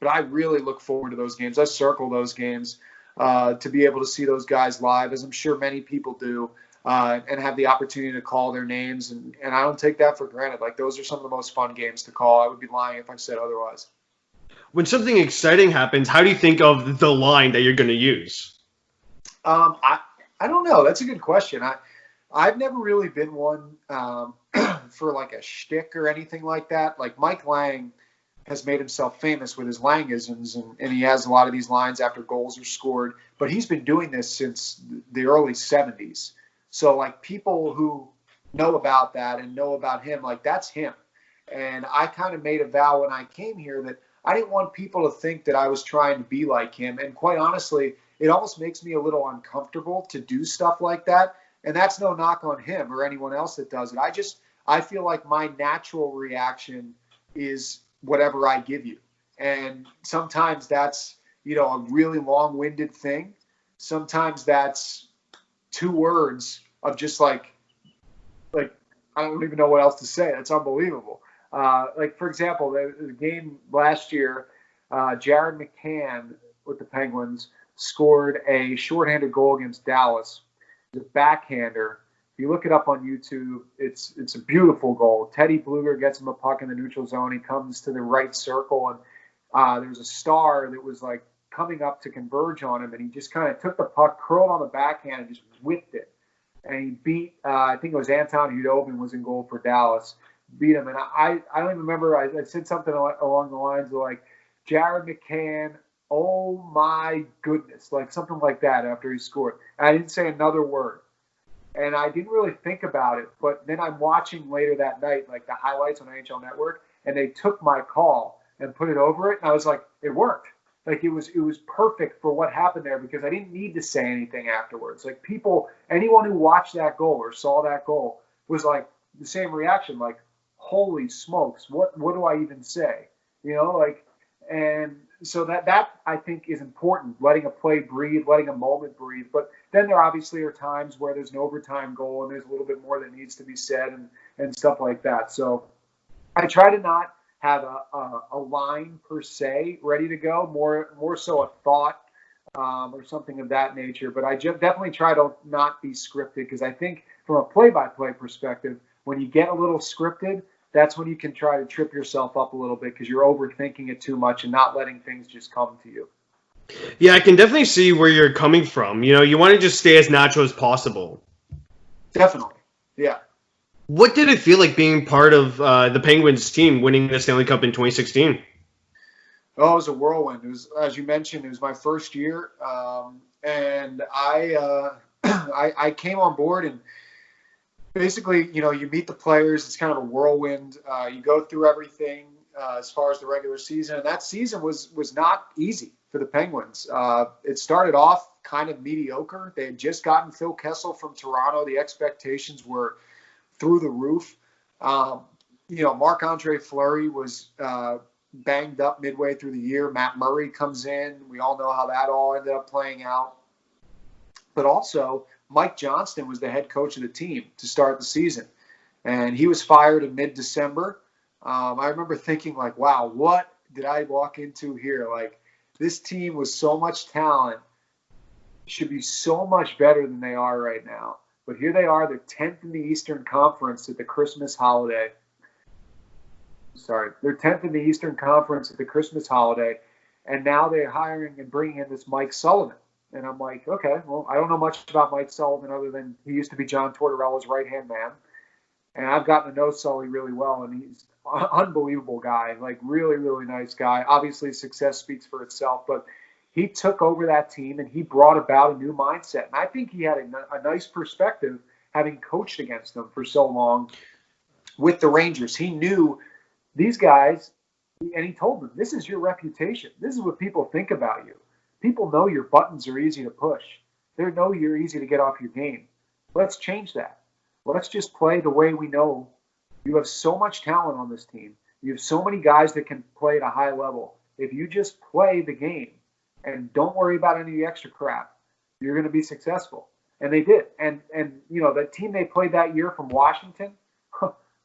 but I really look forward to those games. I circle those games. To be able to see those guys live, as I'm sure many people do, and have the opportunity to call their names. And I don't take that for granted. Like, those are some of the most fun games to call. I would be lying if I said otherwise. When something exciting happens, how do you think of the line that you're going to use? I don't know. That's a good question. I've never really been one for like a shtick or anything like that. Like, Mike Lang has made himself famous with his Langisms, and he has a lot of these lines after goals are scored. But he's been doing this since the early 70s. So, like, people who know about that and know about him, like, that's him. And I kind of made a vow when I came here that I didn't want people to think that I was trying to be like him. And quite honestly, it almost makes me a little uncomfortable to do stuff like that. And that's no knock on him or anyone else that does it. I feel like my natural reaction is whatever I give you. And sometimes that's, a really long-winded thing. Sometimes that's 2 words of just like I don't even know what else to say. That's unbelievable. Like, for example, the game last year, Jared McCann with the Penguins scored a shorthanded goal against Dallas. The backhander. If you look it up on YouTube, it's a beautiful goal. Teddy Bluger gets him a puck in the neutral zone. He comes to the right circle, and there's a star that was like coming up to converge on him, and he just kind of took the puck, curled on the backhand, and just whipped it. And he beat, I think it was Anton Hudobin was in goal for Dallas, beat him. And I don't even remember, I said something along the lines of like, Jared McCann, oh my goodness, like something like that after he scored. And I didn't say another word. And I didn't really think about it, but then I'm watching later that night, like the highlights on NHL Network, and they took my call and put it over it, and I was like, it worked. Like, it was perfect for what happened there, because I didn't need to say anything afterwards. Like, anyone who watched that goal or saw that goal was like the same reaction, like, holy smokes, what do I even say? And so that I think is important, letting a play breathe, letting a moment breathe. But then there obviously are times where there's an overtime goal and there's a little bit more that needs to be said and stuff like that. So I try to not have a line per se ready to go, more so a thought or something of that nature. But I definitely try to not be scripted, because I think from a play-by-play perspective, when you get a little scripted, that's when you can try to trip yourself up a little bit, because you're overthinking it too much and not letting things just come to you. Yeah, I can definitely see where you're coming from. You want to just stay as natural as possible. Definitely, yeah. What did it feel like being part of the Penguins team winning the Stanley Cup in 2016? Oh, it was a whirlwind. It was, as you mentioned, it was my first year, and I came on board, and basically, you meet the players. It's kind of a whirlwind. You go through everything as far as the regular season, and that season was not easy for the Penguins. It started off kind of mediocre. They had just gotten Phil Kessel from Toronto. The expectations were through the roof. Marc-Andre Fleury was banged up midway through the year. Matt Murray comes in. We all know how that all ended up playing out. But also, Mike Johnston was the head coach of the team to start the season. And he was fired in mid-December. I remember thinking, like, wow, what did I walk into here? Like, this team was so much talent, should be so much better than they are right now. But here they are, they're 10th in the Eastern Conference at the Christmas holiday. They're 10th in the Eastern Conference at the Christmas holiday, and now they're hiring and bringing in this Mike Sullivan. And I'm like, okay, well, I don't know much about Mike Sullivan other than he used to be John Tortorella's right-hand man. And I've gotten to know Sully really well, and he's an unbelievable guy, like really, really nice guy. Obviously, success speaks for itself, but he took over that team, and he brought about a new mindset. And I think he had a nice perspective having coached against them for so long with the Rangers. He knew these guys, and he told them, this is your reputation. This is what people think about you. People know your buttons are easy to push. They know you're easy to get off your game. Let's change that. Let's just play the way we know. You have so much talent on this team. You have so many guys that can play at a high level. If you just play the game and don't worry about any of the extra crap, you're going to be successful. And they did. And the team they played that year from Washington,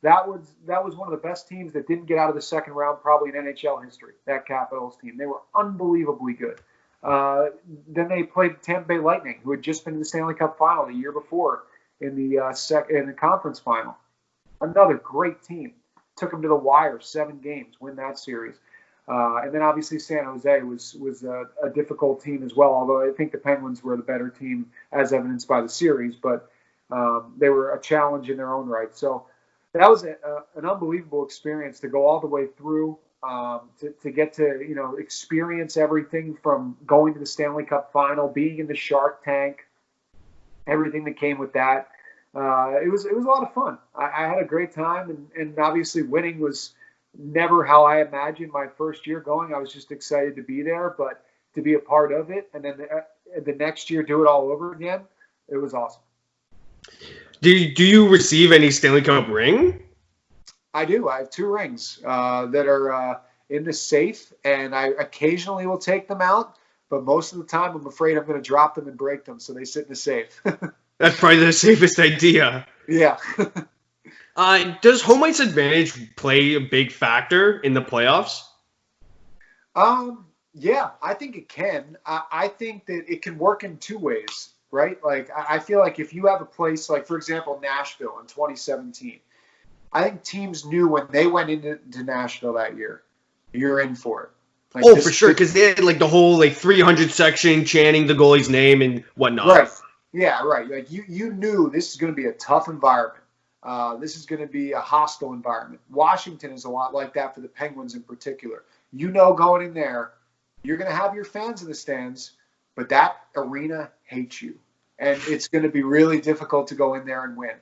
that was one of the best teams that didn't get out of the second round probably in NHL history, that Capitals team. They were unbelievably good. Then they played the Tampa Bay Lightning, who had just been in the Stanley Cup final the year before in the conference final. Another great team. Took them to the wire, 7 games, win that series. And then obviously San Jose was a difficult team as well, although I think the Penguins were the better team as evidenced by the series, but they were a challenge in their own right. So that was an unbelievable experience to go all the way through, to get to experience everything from going to the Stanley Cup final, being in the Shark Tank, everything that came with that. It was a lot of fun. I had a great time, and obviously winning was never how I imagined my first year going. I was just excited to be there, but to be a part of it, and then the next year do it all over again, it was awesome. Do you receive any Stanley Cup ring? I do. I have 2 rings that are in the safe, and I occasionally will take them out, but most of the time I'm afraid I'm going to drop them and break them, so they sit in the safe. That's probably the safest idea. Yeah. Does home ice advantage play a big factor in the playoffs? Yeah, I think it can. I think that it can work in 2 ways, right? Like, I feel like if you have a place, like, for example, Nashville in 2017, I think teams knew when they went into Nashville that year, you're in for it. Like, for sure, because they had like the whole 300 section chanting the goalie's name and whatnot. Right. Yeah, right. Like you knew this is going to be a tough environment. This is going to be a hostile environment. Washington is a lot like that for the Penguins in particular. Going in there, you're going to have your fans in the stands, but that arena hates you. And it's going to be really difficult to go in there and win.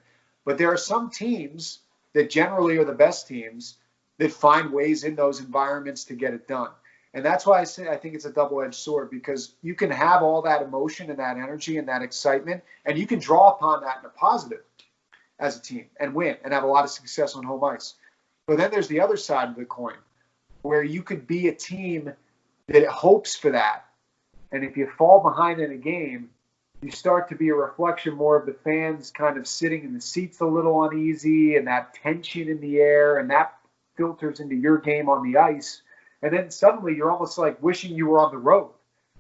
But there are some teams that generally are the best teams that find ways in those environments to get it done. And that's why I say I think it's a double-edged sword, because you can have all that emotion and that energy and that excitement, and you can draw upon that in a positive as a team and win and have a lot of success on home ice. But then there's the other side of the coin, where you could be a team that hopes for that. And if you fall behind in a game, you start to be a reflection more of the fans kind of sitting in the seats a little uneasy, and that tension in the air, and that filters into your game on the ice. And then suddenly you're almost like wishing you were on the road,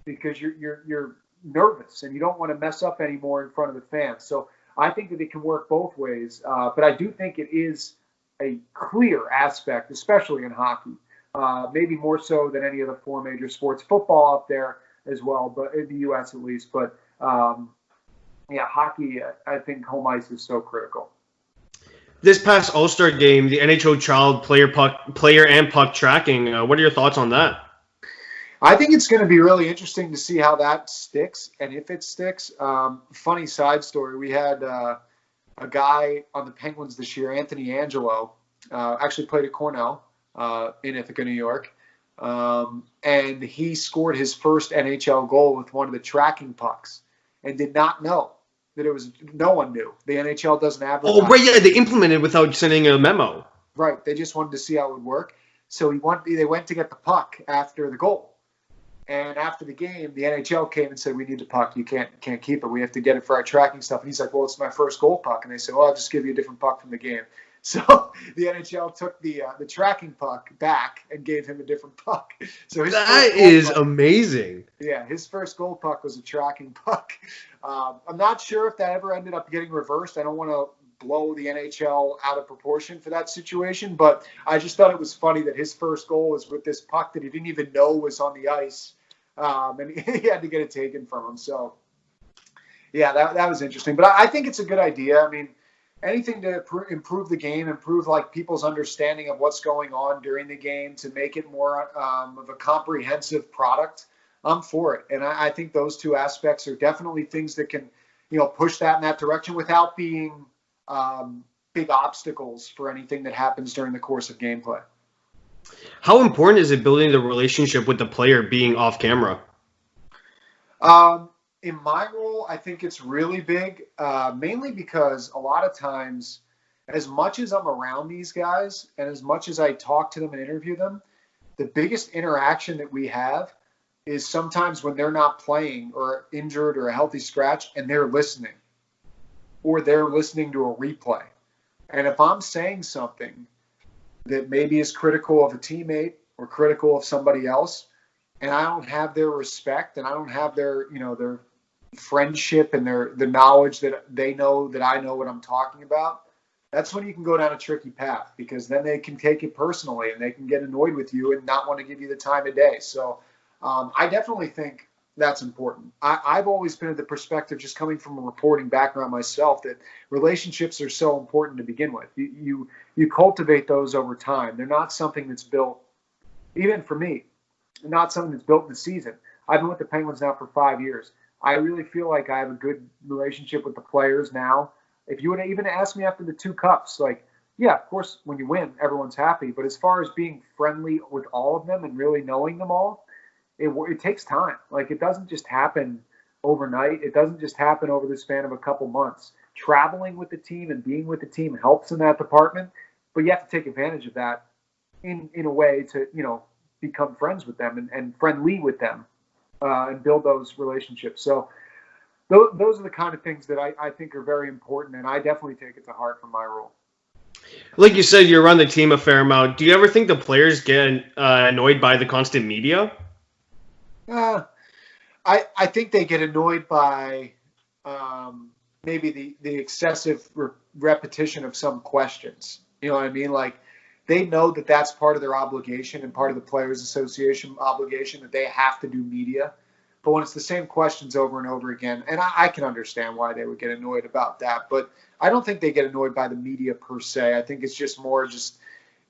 because you're nervous and you don't want to mess up anymore in front of the fans. So I think that it can work both ways. But I do think it is a clear aspect, especially in hockey, maybe more so than any of the 4 major sports, football up there as well, but in the U.S. at least. But hockey, I think home ice is so critical. This past All-Star game, the NHL Child player and puck tracking, what are your thoughts on that? I think it's going to be really interesting to see how that sticks and if it sticks. Funny side story: we had a guy on the Penguins this year, Anthony Angelo, actually played at Cornell in Ithaca, New York, and he scored his first NHL goal with one of the tracking pucks, and did not know that it was. No one knew. The NHL doesn't advertise. Oh, right, yeah, they implemented without sending a memo. Right, they just wanted to see how it would work. So they went to get the puck after the goal. And after the game, the NHL came and said, "We need the puck. You can't keep it. We have to get it for our tracking stuff." And he's like, "Well, it's my first goal puck." And they said, "Well, I'll just give you a different puck from the game." So the NHL took the tracking puck back and gave him a different puck. So that is amazing. Yeah, his first goal puck was a tracking puck. I'm not sure if that ever ended up getting reversed. I don't want to blow the NHL out of proportion for that situation, but I just thought it was funny that his first goal was with this puck that he didn't even know was on the ice, and he had to get it taken from him. So, yeah, that was interesting. But I think it's a good idea. I mean, anything to improve the game, improve like people's understanding of what's going on during the game, to make it more of a comprehensive product, I'm for it. And I think those two aspects are definitely things that can, push that in that direction without being big obstacles for anything that happens during the course of gameplay. How important is it building the relationship with the player being off camera? In my role, I think it's really big, mainly because a lot of times, as much as I'm around these guys and as much as I talk to them and interview them, the biggest interaction that we have is sometimes when they're not playing or injured or a healthy scratch and they're listening, or they're listening to a replay. And if I'm saying something that maybe is critical of a teammate or critical of somebody else, and I don't have their respect and I don't have their, their friendship and the knowledge that they know that I know what I'm talking about, that's when you can go down a tricky path, because then they can take it personally and they can get annoyed with you and not want to give you the time of day. So I definitely think that's important. I've always been of the perspective, just coming from a reporting background myself, that relationships are so important to begin with. You cultivate those over time. They're not something that's built, even for me, not something that's built in the season. I've been with the Penguins now for 5 years. I really feel like I have a good relationship with the players now. If you would have even asked me after the 2 cups, yeah, of course, when you win, everyone's happy. But as far as being friendly with all of them and really knowing them all, it takes time. It doesn't just happen overnight. It doesn't just happen over the span of a couple months. Traveling with the team and being with the team helps in that department, but you have to take advantage of that in a way to, become friends with them and friendly with them and build those relationships. So those are the kind of things that I think are very important, and I definitely take it to heart for my role. Like you said, you're on the team a fair amount. Do you ever think the players get annoyed by the constant media? I think they get annoyed by maybe the excessive repetition of some questions. You know what I mean? They know that that's part of their obligation and part of the Players Association obligation, that they have to do media. But when it's the same questions over and over again, and I can understand why they would get annoyed about that, but I don't think they get annoyed by the media per se. I think it's just more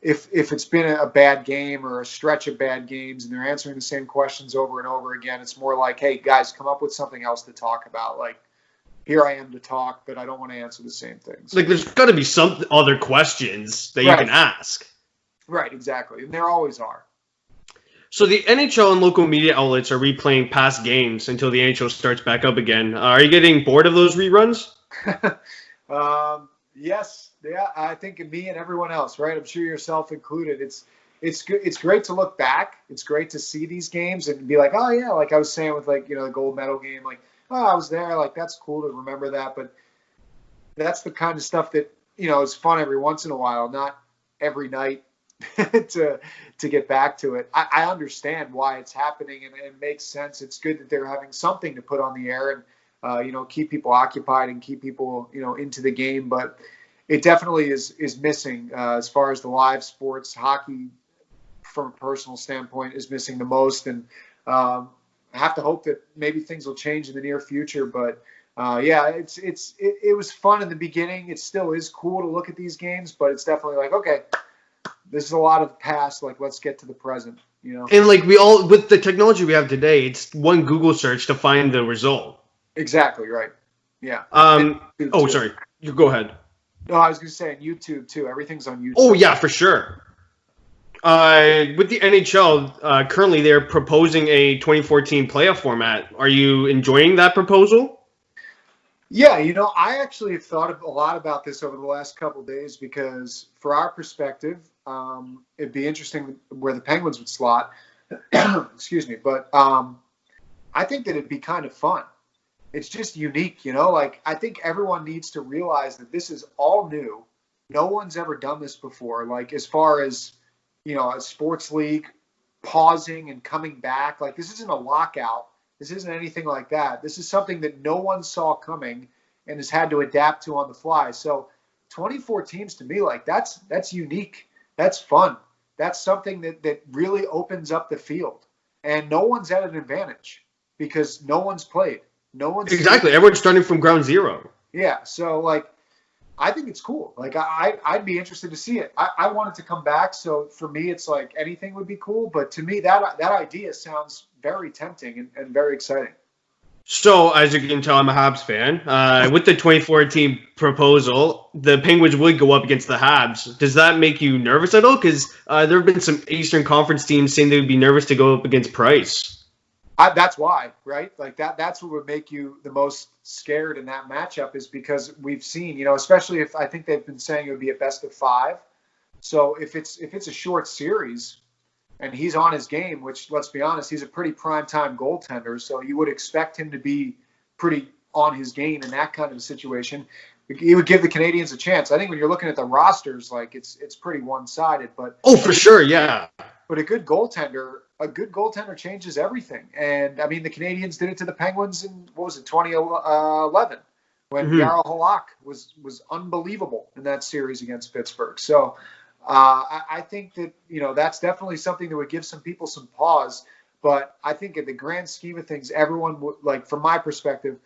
if it's been a bad game or a stretch of bad games and they're answering the same questions over and over again, it's more like, hey, guys, come up with something else to talk about. Here I am to talk, but I don't want to answer the same things. There's got to be some other questions that you can ask. Right, exactly. And there always are. So the NHL and local media outlets are replaying past games until the NHL starts back up again. Are you getting bored of those reruns? Yes. Yeah, I think me and everyone else, right? I'm sure yourself included. It's good. It's great to look back. It's great to see these games and be like, oh yeah, like I was saying with the gold medal game, I was there. That's cool to remember that. But that's the kind of stuff that, is fun every once in a while, not every night to get back to it. I understand why it's happening, and it makes sense. It's good that they're having something to put on the air and, keep people occupied and keep people, into the game. But it definitely is missing as far as the live sports. Hockey, from a personal standpoint, is missing the most. And I have to hope that maybe things will change in the near future. But yeah, it was fun in the beginning. It still is cool to look at these games, but it's definitely okay, This is a lot of the past. Like, let's get to the present. And like with the technology we have today, it's one Google search to find the result. Exactly right. Yeah. Oh, sorry. You go ahead. No, I was going to say on YouTube too. Everything's on YouTube. Oh yeah, for sure. With the NHL, currently they're proposing a 2014 playoff format. Are you enjoying that proposal? Yeah, I actually have thought a lot about this over the last couple of days because, for our perspective, it'd be interesting where the Penguins would slot. Excuse me, but I think that it'd be kind of fun. It's just unique, Like, I think everyone needs to realize that this is all new. No one's ever done this before. Like, as far as a sports league pausing and coming back, like, this isn't a lockout. This isn't anything like that. This is something that no one saw coming and has had to adapt to on the fly. So 24 teams, to me, like, that's unique. That's fun. That's something that really opens up the field. And no one's at an advantage because no one's played. No one's exactly. Everyone's starting from ground zero. Yeah. So, like, I think it's cool. Like, I'd be interested to see it. I want it to come back. So for me, it's like anything would be cool. But to me, that idea sounds very tempting and very exciting. So, as you can tell, I'm a Habs fan. With the 2014 proposal, the Penguins would go up against the Habs. Does that make you nervous at all? Because there have been some Eastern Conference teams saying they would be nervous to go up against Price. That's why, right? Like, that's what would make you the most scared in that matchup is because we've seen, especially if I think they've been saying it would be a best of 5. So if it's a short series and he's on his game, which, let's be honest, he's a pretty primetime goaltender, so you would expect him to be pretty on his game in that kind of situation. He would give the Canadiens a chance. I think when you're looking at the rosters, like, it's pretty one-sided. But for sure, yeah. But a good goaltender changes everything. And, I mean, the Canadiens did it to the Penguins in, 2011 when Jaromir Halak was unbelievable in that series against Pittsburgh. So I think that, that's definitely something that would give some people some pause. But I think in the grand scheme of things, everyone would, like, from my perspective,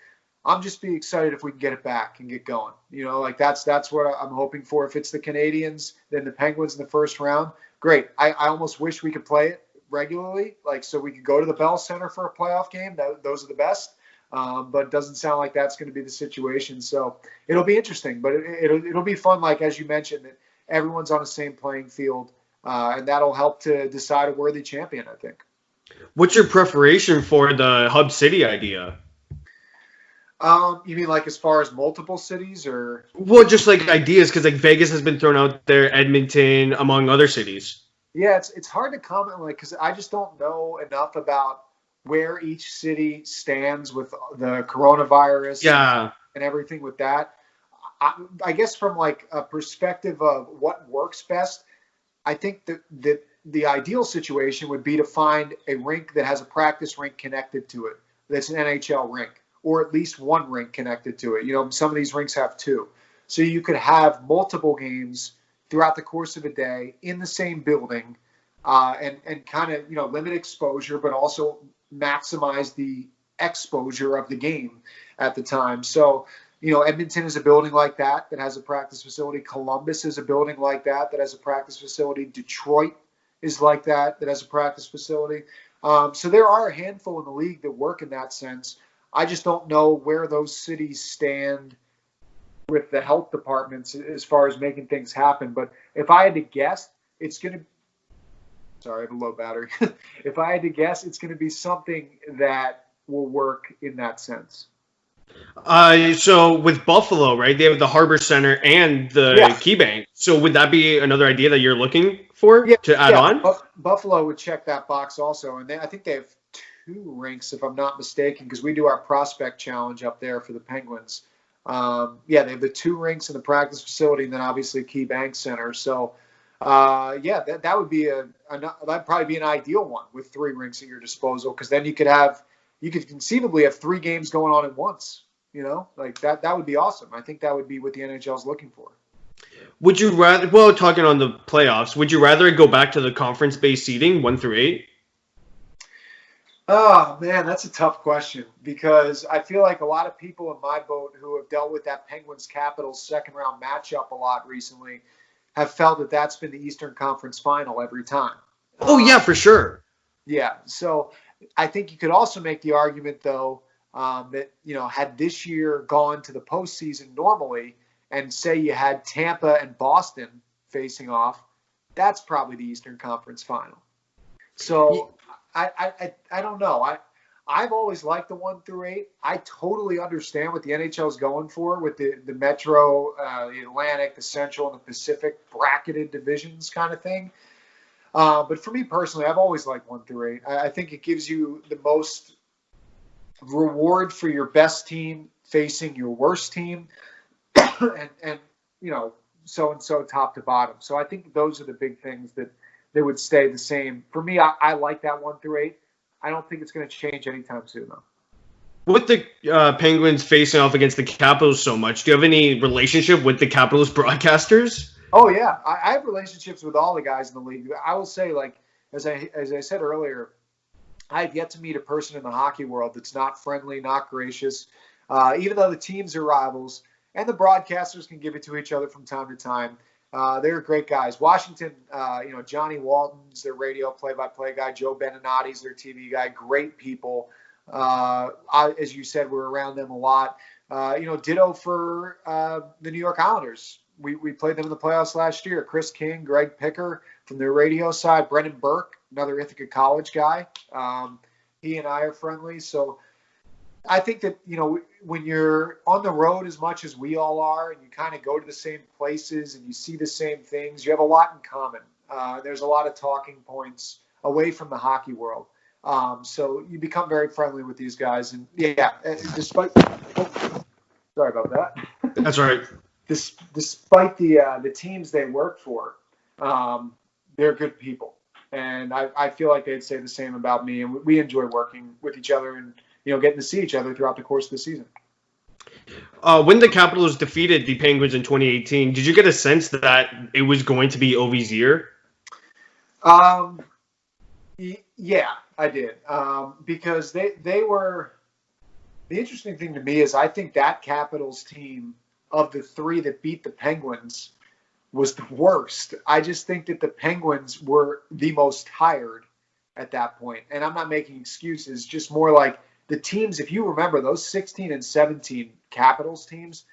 I'm just be excited if we can get it back and get going. Like, that's what I'm hoping for. If it's the Canadiens, then the Penguins in the first round, great. I almost wish we could play it regularly, like, so we could go to the Bell Center for a playoff game. Those are the best. But it doesn't sound like that's going to be the situation. So it'll be interesting, but it'll be fun. Like, as you mentioned, that everyone's on the same playing field, and that'll help to decide a worthy champion, I think. What's your preparation for the Hub City idea? You mean like as far as multiple cities or? Well, just like ideas, because like Vegas has been thrown out there, Edmonton, among other cities. Yeah, it's hard to comment, like, because I just don't know enough about where each city stands with the coronavirus. Yeah. And everything with that. I guess from like a perspective of what works best, I think that the ideal situation would be to find a rink that has a practice rink connected to it. That's an NHL rink, or at least one rink connected to it. Some of these rinks have 2. So you could have multiple games throughout the course of a day in the same building, and kind of, limit exposure, but also maximize the exposure of the game at the time. So, Edmonton is a building like that has a practice facility. Columbus is a building like that has a practice facility. Detroit is like that has a practice facility. So there are a handful in the league that work in that sense. I just don't know where those cities stand with the health departments as far as making things happen. But if I had to guess, it's going to – sorry, I have a low battery. If I had to guess, it's going to be something that will work in that sense. So with Buffalo, right, they have the Harbor Center and the Key Bank. So would that be another idea that you're looking for to add on? Buffalo would check that box also. And I think they have 2 rinks, if I'm not mistaken, because we do our prospect challenge up there for the Penguins. They have the 2 rinks in the practice facility, and then obviously Key Bank Center. So, that would be that'd probably be an ideal one with 3 rinks at your disposal, because then you could conceivably have 3 games going on at once. Like that would be awesome. I think that would be what the NHL is looking for. Would you rather? Well, talking on the playoffs, would you rather go back to the conference-based seeding 1 through 8? Oh, man, that's a tough question, because I feel like a lot of people in my boat who have dealt with that Penguins-Capitals second-round matchup a lot recently have felt that that's been the Eastern Conference Final every time. Oh, yeah, for sure. Yeah. So I think you could also make the argument, though, that, had this year gone to the postseason normally, and say you had Tampa and Boston facing off, that's probably the Eastern Conference Final. So I don't know. I've always liked the 1 through 8. I totally understand what the NHL is going for with the Metro, the Atlantic, the Central, and the Pacific bracketed divisions kind of thing. But for me personally, I've always liked 1 through 8. I think it gives you the most reward for your best team facing your worst team, and so and so top to bottom. So I think those are the big things that they would stay the same. For me, I like that 1 through 8. I don't think it's going to change anytime soon, though. With the Penguins facing off against the Capitals so much, do you have any relationship with the Capitals broadcasters? Oh, yeah. I have relationships with all the guys in the league. I will say, like, as I said earlier, I have yet to meet a person in the hockey world that's not friendly, not gracious, even though the teams are rivals, and the broadcasters can give it to each other from time to time. They're great guys. Washington, Johnny Walton's their radio play-by-play guy. Joe Beninati's their TV guy. Great people. As you said, we're around them a lot. Ditto for the New York Islanders. We played them in the playoffs last year. Chris King, Greg Picker from their radio side. Brendan Burke, another Ithaca College guy. He and I are friendly. So I think that, when you're on the road as much as we all are, and you kind of go to the same places and you see the same things, you have a lot in common. There's a lot of talking points away from the hockey world. So you become very friendly with these guys. And despite, sorry about that. That's right. Despite the teams they work for, they're good people. And I feel like they'd say the same about me. And we enjoy working with each other and, getting to see each other throughout the course of the season. When the Capitals defeated the Penguins in 2018, did you get a sense that it was going to be Ovi's year? Yeah, I did. Because they were – the interesting thing to me is I think that Capitals team of the 3 that beat the Penguins was the worst. I just think that the Penguins were the most tired at that point. And I'm not making excuses, just more like – the teams, if you remember, those 16 and 17 Capitals teams,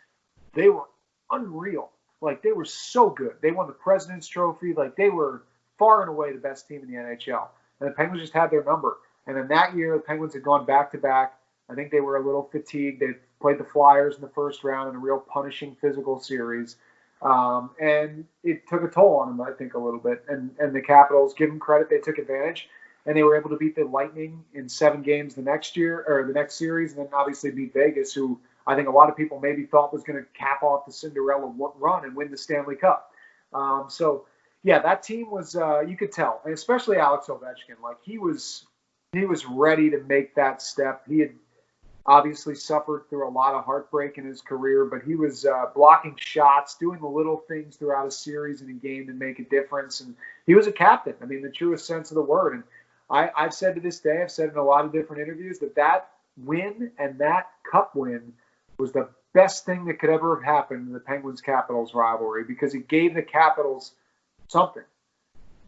they were unreal. Like, they were so good. They won the President's Trophy. Like, they were far and away the best team in the NHL. And the Penguins just had their number. And then that year, the Penguins had gone back-to-back. I think they were a little fatigued. They played the Flyers in the first round in a real punishing physical series. And it took a toll on them, I think, a little bit. And the Capitals, give them credit, they took advantage. And they were able to beat the Lightning in 7 games the next series, and then obviously beat Vegas, who I think a lot of people maybe thought was going to cap off the Cinderella run and win the Stanley Cup. That team was you could tell, and especially Alex Ovechkin, like he was ready to make that step. He had obviously suffered through a lot of heartbreak in his career, but he was blocking shots, doing the little things throughout a series and a game to make a difference, and he was a captain. I mean, the truest sense of the word. And I've said to this day, I've said in a lot of different interviews that win and that cup win was the best thing that could ever have happened in the Penguins-Capitals rivalry, because it gave the Capitals something,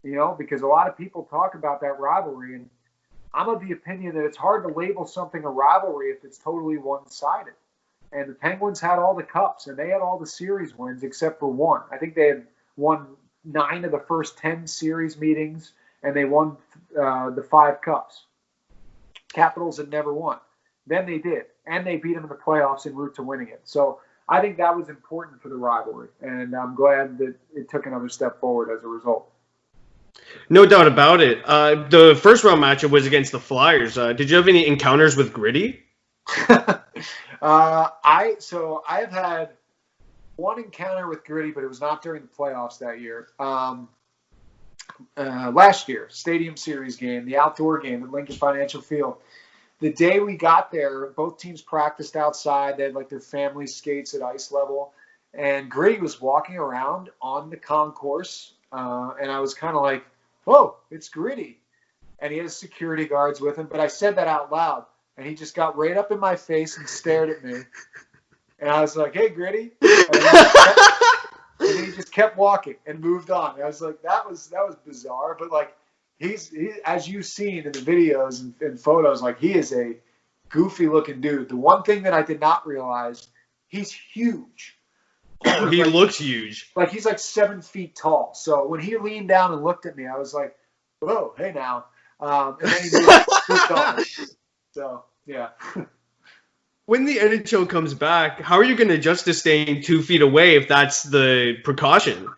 because a lot of people talk about that rivalry, and I'm of the opinion that it's hard to label something a rivalry if it's totally one-sided. And the Penguins had all the cups, and they had all the series wins except for one. I think they had won 9 of the first 10 series meetings, and they won the 5 cups. Capitals had never won. Then they did, and they beat them in the playoffs en route to winning it. So I think that was important for the rivalry, and I'm glad that it took another step forward as a result. No doubt about it. The first round matchup was against the Flyers. Did you have any encounters with Gritty? I've had one encounter with Gritty, but it was not during the playoffs that year. Last year, Stadium Series game, the outdoor game at Lincoln Financial Field. The day we got there, both teams practiced outside. They had like their family skates at ice level. And Gritty was walking around on the concourse. And I was kind of like, whoa, it's Gritty. And he had his security guards with him. But I said that out loud. And he just got right up in my face and stared at me. And I was like, hey, Gritty. And And then he just kept walking and moved on. And I was like, that was bizarre. But like, he's as you've seen in the videos and photos, like he is a goofy looking dude. The one thing that I did not realize, he's huge. He looks huge. Like he's like 7 feet tall. So when he leaned down and looked at me, I was like, whoa, hey now. And then he moved on. So yeah. When the NHL comes back, how are you going to adjust to staying 2 feet away if that's the precaution?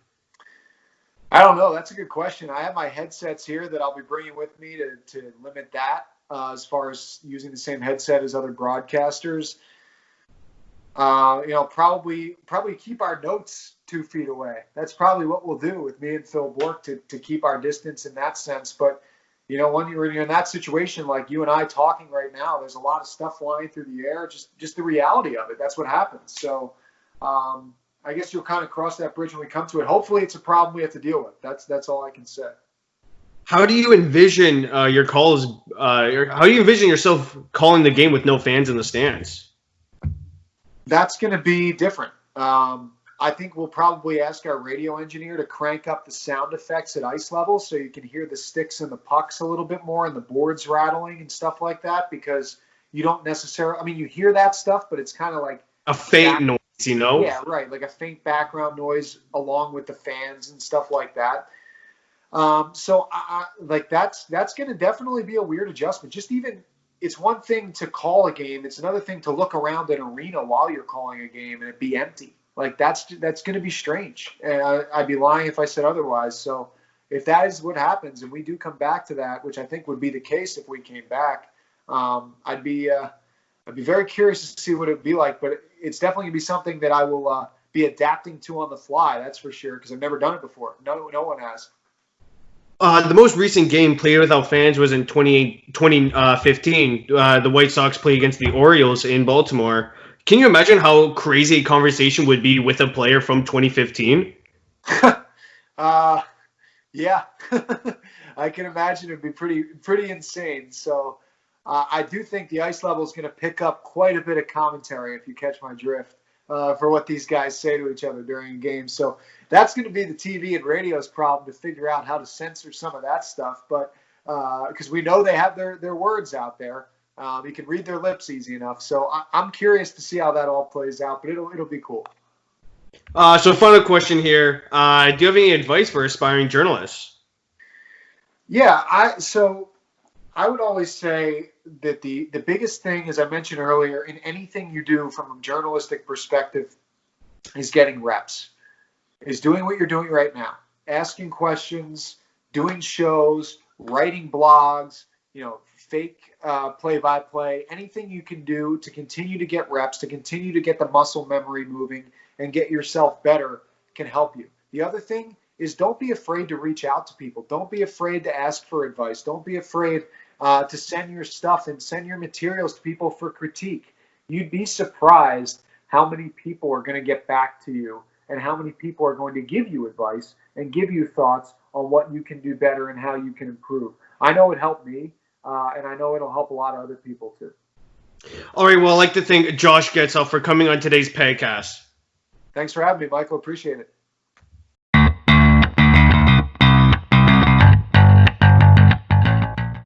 I don't know. That's a good question. I have my headsets here that I'll be bringing with me to limit that as far as using the same headset as other broadcasters. Probably keep our notes 2 feet away. That's probably what we'll do with me and Phil Bork to keep our distance in that sense. But when you're in that situation, like you and I talking right now, there's a lot of stuff flying through the air, just the reality of it. That's what happens. So I guess you'll kind of cross that bridge when we come to it. Hopefully it's a problem we have to deal with. That's all I can say. How do you envision your calls? How do you envision yourself calling the game with no fans in the stands? That's going to be different. I think we'll probably ask our radio engineer to crank up the sound effects at ice level so you can hear the sticks and the pucks a little bit more and the boards rattling and stuff like that, because you don't necessarily – you hear that stuff, but it's kind of like – a faint noise, Yeah, right, like a faint background noise along with the fans and stuff like that. So that's going to definitely be a weird adjustment. Just even – it's one thing to call a game. It's another thing to look around an arena while you're calling a game and it be empty. Like that's going to be strange. And I'd be lying if I said otherwise. So if that is what happens and we do come back to that, which I think would be the case if we came back, I'd be very curious to see what it would be like. But it's definitely going to be something that I will be adapting to on the fly. That's for sure, because I've never done it before. No one has. The most recent game played without fans was in 2015. The White Sox played against the Orioles in Baltimore. Can you imagine how crazy a conversation would be with a player from 2015? Yeah, I can imagine it'd be pretty insane. So I do think the ice level is going to pick up quite a bit of commentary, if you catch my drift, for what these guys say to each other during games. So that's going to be the TV and radio's problem to figure out how to censor some of that stuff. But because we know they have their words out there. You can read their lips easy enough. So I'm curious to see how that all plays out, but it'll be cool. So final question here. Do you have any advice for aspiring journalists? Yeah, I would always say that the biggest thing, as I mentioned earlier, in anything you do from a journalistic perspective is getting reps, is doing what you're doing right now, asking questions, doing shows, writing blogs, fake play-by-play, anything you can do to continue to get reps, to continue to get the muscle memory moving and get yourself better can help you. The other thing is don't be afraid to reach out to people. Don't be afraid to ask for advice. Don't be afraid to send your stuff and send your materials to people for critique. You'd be surprised how many people are going to get back to you and how many people are going to give you advice and give you thoughts on what you can do better and how you can improve. I know it helped me. And I know it'll help a lot of other people too. All right. Well, I'd like to thank Josh Getzoff for coming on today's Pagcast. Thanks for having me, Michael. Appreciate it.